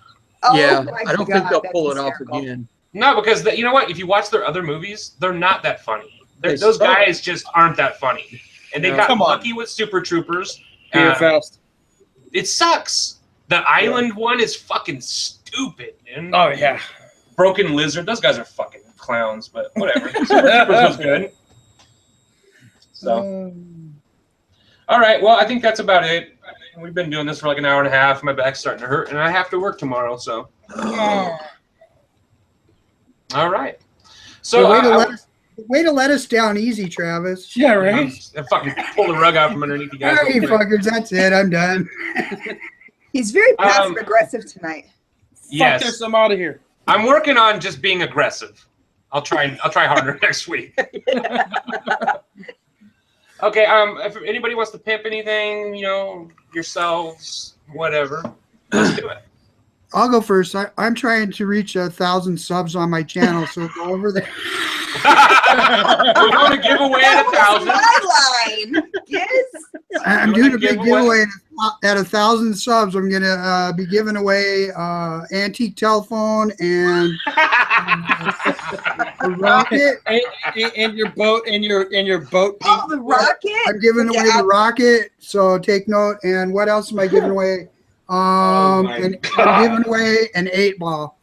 Oh Yeah, my I don't God, think they'll that's pull it off hysterical. again. No, because you know what? If you watch their other movies, they're not that funny. They Those suck. guys just aren't that funny. And they No. got Come on. lucky with Super Troopers. Beer Fest. It sucks. The Island one is fucking stupid, man. Oh yeah. Broken Lizard. Those guys are fucking clowns, but whatever. Super Troopers was good. So, all right. Well, I think that's about it. We've been doing this for like an hour and a half. My back's starting to hurt, and I have to work tomorrow. So, all right. So, Way to let us down easy, Travis. Yeah, right. I fucking pull the rug out from underneath you All guys. right, you fuckers, that's it. I'm done. He's very passive aggressive tonight. Yes. Fuck this, I'm out of here. I'm working on just being aggressive. I'll try harder next week. Okay, if anybody wants to pimp anything, yourselves, whatever, let's do it. I'll go first. I'm trying to reach 1,000 subs on my channel, so go over there. We're going to give away at That was 1,000. my line. Yes. I'm You doing wanna a big give giveaway at 1,000 subs. I'm gonna be giving away antique telephone and a rocket. And your boat and your boat. Oh, the rocket. I'm giving away the rocket, so take note. And what else am I giving away? Oh my And God. I'm giving away an 8-ball.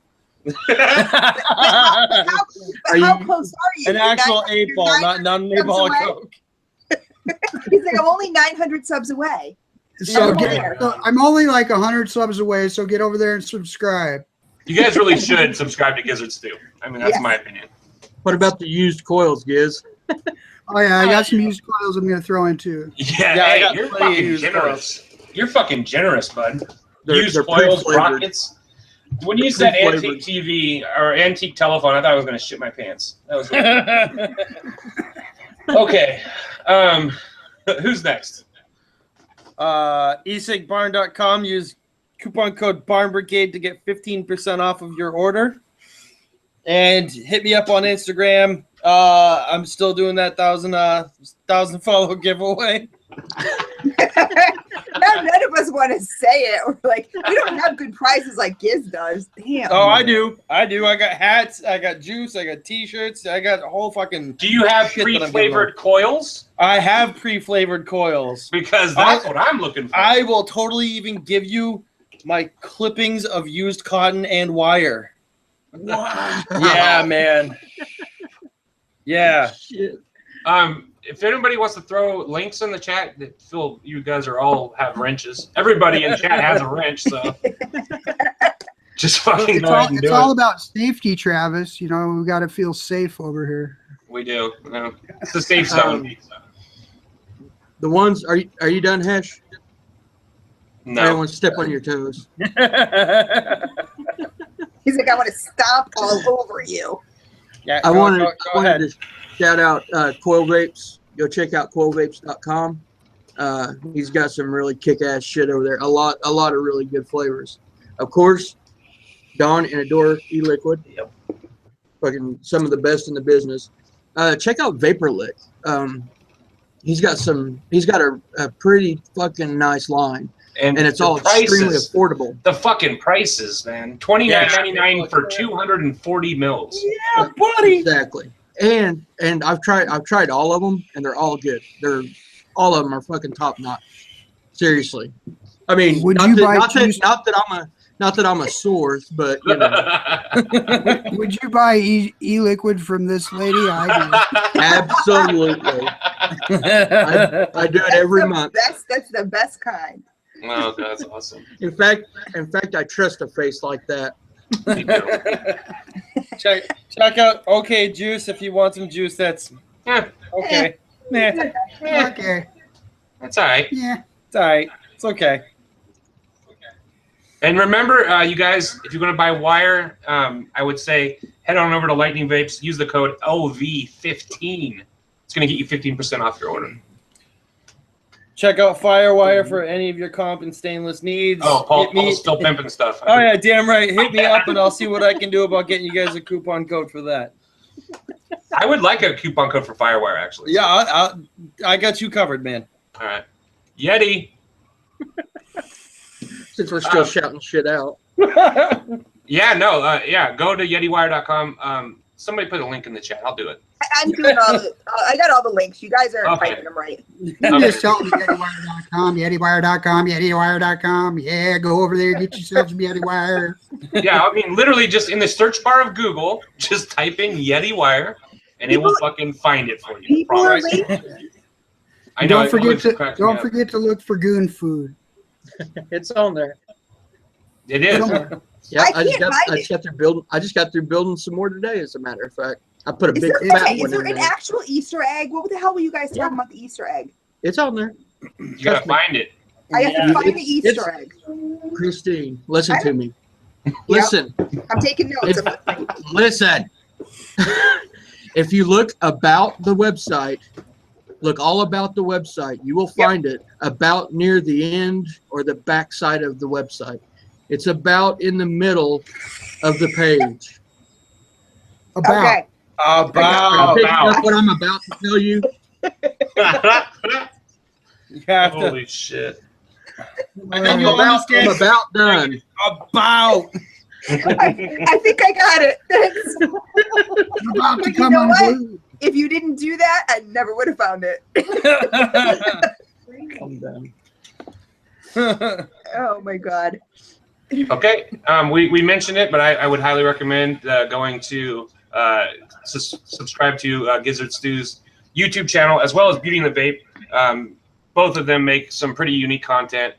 How close are you? An actual You're 8-ball, not an 8-ball of away? coke. He's like, I'm only 900 subs away. So, Yeah. I'm only like 100 subs away. So get over there and subscribe. You guys really should subscribe to Gizzards too. I mean, that's Yes. my opinion. What about the used coils, Giz? Oh yeah, I got some used coils I'm gonna throw in too. Yeah, Yeah, I hey, got you're plenty of fucking used generous. You're fucking generous, bud. They're Used coils, pre-flavored. rockets. When you said Pre-flavored. antique TV or antique telephone, I thought I was going to shit my pants. That was okay. Who's next? esigbarn.com. Use coupon code Barn Brigade to get 15% off of your order. And hit me up on Instagram. I'm still doing that 1,000 follow giveaway. None of us want to say it. We're like, we don't have good prizes like Giz does. Damn. Oh, I do. I got hats. I got juice. I got T-shirts. I got a whole fucking. Do you have Shit that I'm pre-flavored coils? I have pre-flavored coils. Because that's what I'm looking for. I will totally even give you my clippings of used cotton and wire. Yeah, man. Yeah. Shit. If anybody wants to throw links in the chat, that Phil, you guys are all have wrenches. Everybody in chat has a wrench, so just fucking go ahead and It's do all it. about safety, Travis. We got to feel safe over here. We do. No. It's the safe zone. The ones are you done, Hesh? I don't No. want to step on your toes. He's like, I want to stomp all over you. Yeah, I go wanted ahead. to shout out Coil Vapes. Go check out coilvapes.com. He's got some really kick-ass shit over there. A lot of really good flavors. Of course, Dawn and Adore e-liquid. Yep. Fucking some of the best in the business. Check out Vaporlick. He's got a pretty fucking nice line, and it's the all extremely prices, affordable. the fucking prices, man. $29.99 for 240 mils. Yeah, buddy. Exactly. And I've tried all of them, and they're all good. All of them are fucking top notch. Seriously. I mean, Would not you that, buy not, that, juice? not that Not that I'm a source, but you know, Would you buy e-liquid from this lady? I absolutely. I do it every month. That's the best kind. Oh, that's awesome. In fact, I trust a face like that. Me too. check out OK Juice if you want some juice. That's okay. Nah, do. Okay. That's all right. Yeah. it's all right. It's okay. And remember, you guys, if you're going to buy wire, I would say head on over to Lightning Vapes. Use the code OV15. It's going to get you 15% off your order. Check out Firewire for any of your comp and stainless needs. Oh, Hit me- Paul's still pimping stuff. Oh yeah, damn right. Hit me up and I'll see what I can do about getting you guys a coupon code for that. I would like a coupon code for Firewire, actually. Yeah, I got you covered, man. All right. Yeti. Since we're still shouting shit out. Yeah, no, yeah. Go to yetiwire.com. Somebody put a link in the chat. I'll do it. I'm doing I got all the links. You guys are Okay. typing them right. You can just tell me YetiWire.com, YetiWire.com, YetiWire.com. Yeah, go over there, get yourself some YetiWire. Yeah, I mean, literally just in the search bar of Google, just type in Yeti Wire, and it will fucking find it for you. People are Promise. lazy. I know. Don't forget to look for goon food. It's on there. It is. Yeah, I just can't find got through building. I just got through building some more today. As a matter of fact, I put a Is big there, fat is one there in an there. actual Easter egg? What the hell were you guys talking about the Easter egg? It's on there. You gotta find it. I have to Yeah. find the Easter egg. Christine, listen to me. Listen, I'm taking notes. listen. If you look about the website, look all about the website, you will find it about near the end or the back side of the website. It's about in the middle of the page. About. Okay. About. That's what I'm about to tell you. You have to. Holy shit. And then you'll I'm understand about done. about. I think I got it. Thanks. I'm about to But you come know what? unglued. If you didn't do that, I never would have found it. I'm done. Oh my god. Okay, we mentioned it, but I would highly recommend going to subscribe to Gizzard Stew's YouTube channel as well as Beauty and the Vape. Both of them make some pretty unique content.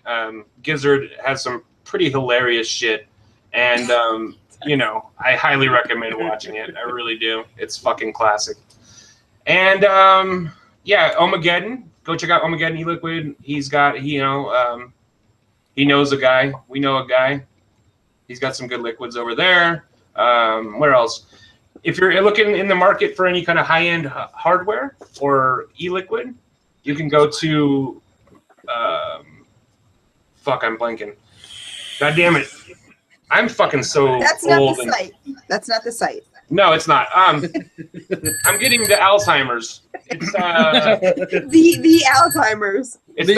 Gizzard has some pretty hilarious shit, and you know, I highly recommend watching it. I really do. It's fucking classic. And yeah, Omageddon. Go check out Omageddon E-Liquid. He's got he knows a guy. We know a guy. He's got some good liquids over there. Where else? If you're looking in the market for any kind of high-end hardware or e-liquid, you can go to fuck, I'm blanking. God damn it. I'm fucking so That's not old. the site. That's not the site. No, it's not. I'm getting the Alzheimer's. It's The Alzheimer's. it's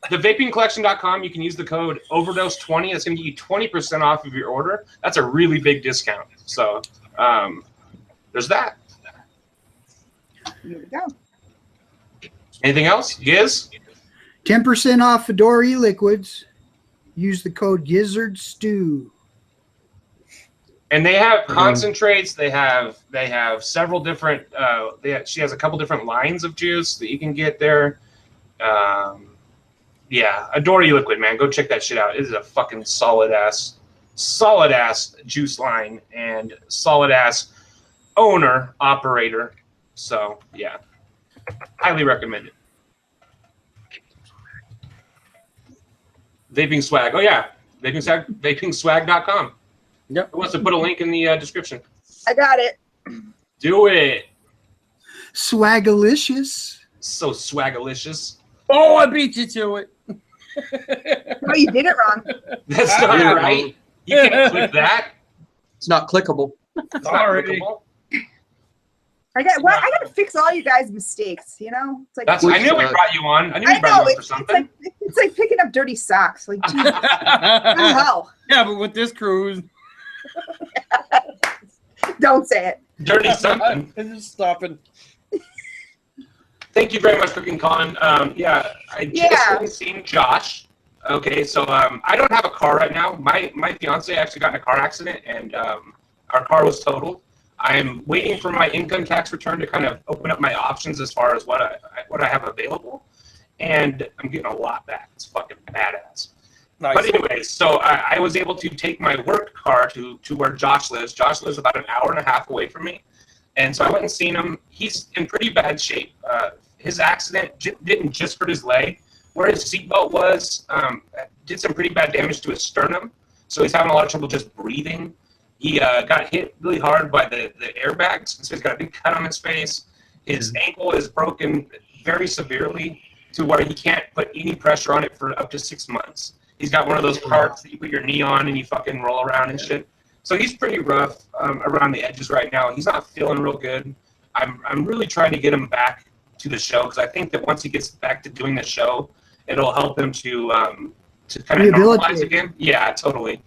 the vapingcollection.com. You can use the code OverDose20. That's going to get you 20% off of your order. That's a really big discount. So there's that. Here we go. Anything else? Giz? 10% off Fedora e-liquids. Use the code GizzardStew. And they have concentrates. They have several different. She has a couple different lines of juice that you can get there. Yeah, Adore E-Liquid, man. Go check that shit out. It is a fucking solid ass juice line and solid ass owner operator. So yeah, highly recommend it. Vaping swag. Oh yeah, vapingswag.com. Yep. Who wants to put a link in the description? I got it. Do it. Swagalicious. So swagalicious. Oh, I beat you to it. Oh, you did it wrong. That's not right. You can't click that. It's not clickable. It's not Sorry. clickable. I gotta fix all you guys' mistakes. You know, it's like I knew we brought you on. I knew we I brought know you on for it's something. like picking up dirty socks. Like, geez, what the hell? Yeah, but with this cruise, Don't say it. Dirty something. I'm just stopping. Thank you very much for being calling. Yeah, I just Yeah. haven't seen Josh. Okay, so I don't have a car right now. My fiance actually got in a car accident, and our car was totaled. I'm waiting for my income tax return to kind of open up my options as far as what I have available, and I'm getting a lot back. It's fucking badass. Nice. But anyway, so I was able to take my work car to where Josh lives. Josh lives about an hour and a half away from me, and so I went and seen him. He's in pretty bad shape. His accident didn't just hurt his leg. Where his seatbelt was, did some pretty bad damage to his sternum, so he's having a lot of trouble just breathing. He got hit really hard by the airbags, so he's got a big cut on his face. His ankle is broken very severely to where he can't put any pressure on it for up to 6 months. He's got one of those carts that you put your knee on and you fucking roll around and shit. So he's pretty rough around the edges right now. He's not feeling real good. I'm really trying to get him back to the show because I think that once he gets back to doing the show, it'll help him to kind of normalize again. Yeah, totally.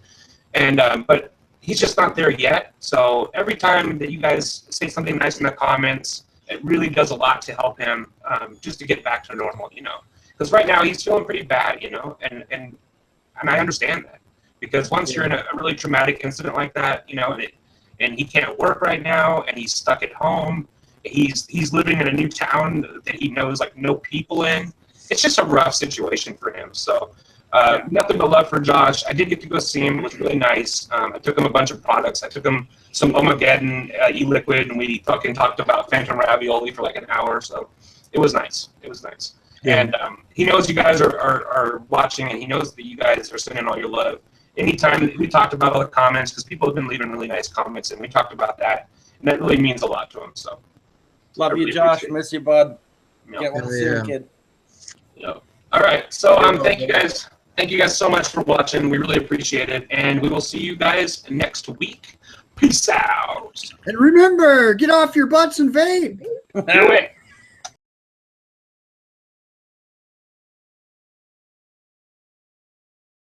And but he's just not there yet. So every time that you guys say something nice in the comments, it really does a lot to help him just to get back to normal, you know. Because right now he's feeling pretty bad, you know, and I understand that. Because once you're in a really traumatic incident like that, you know, and he can't work right now, and he's stuck at home, he's living in a new town that he knows like no people in. It's just a rough situation for him. So nothing but love for Josh. I did get to go see him. It was really nice. I took him a bunch of products. I took him some Omageddon e-liquid, and we fucking talked about Phantom Ravioli for like an hour. So it was nice. It was nice. Yeah. And he knows you guys are watching, and he knows that you guys are sending all your love. Anytime we talked about all the comments, because people have been leaving really nice comments, and we talked about that, and that really means a lot to him. So love you, Josh. Miss you, bud. Yep. Get well soon, kid. Yep. All right. So thank you guys. Thank you guys so much for watching. We really appreciate it, and we will see you guys next week. Peace out. And remember, get off your butts and vape. Do it.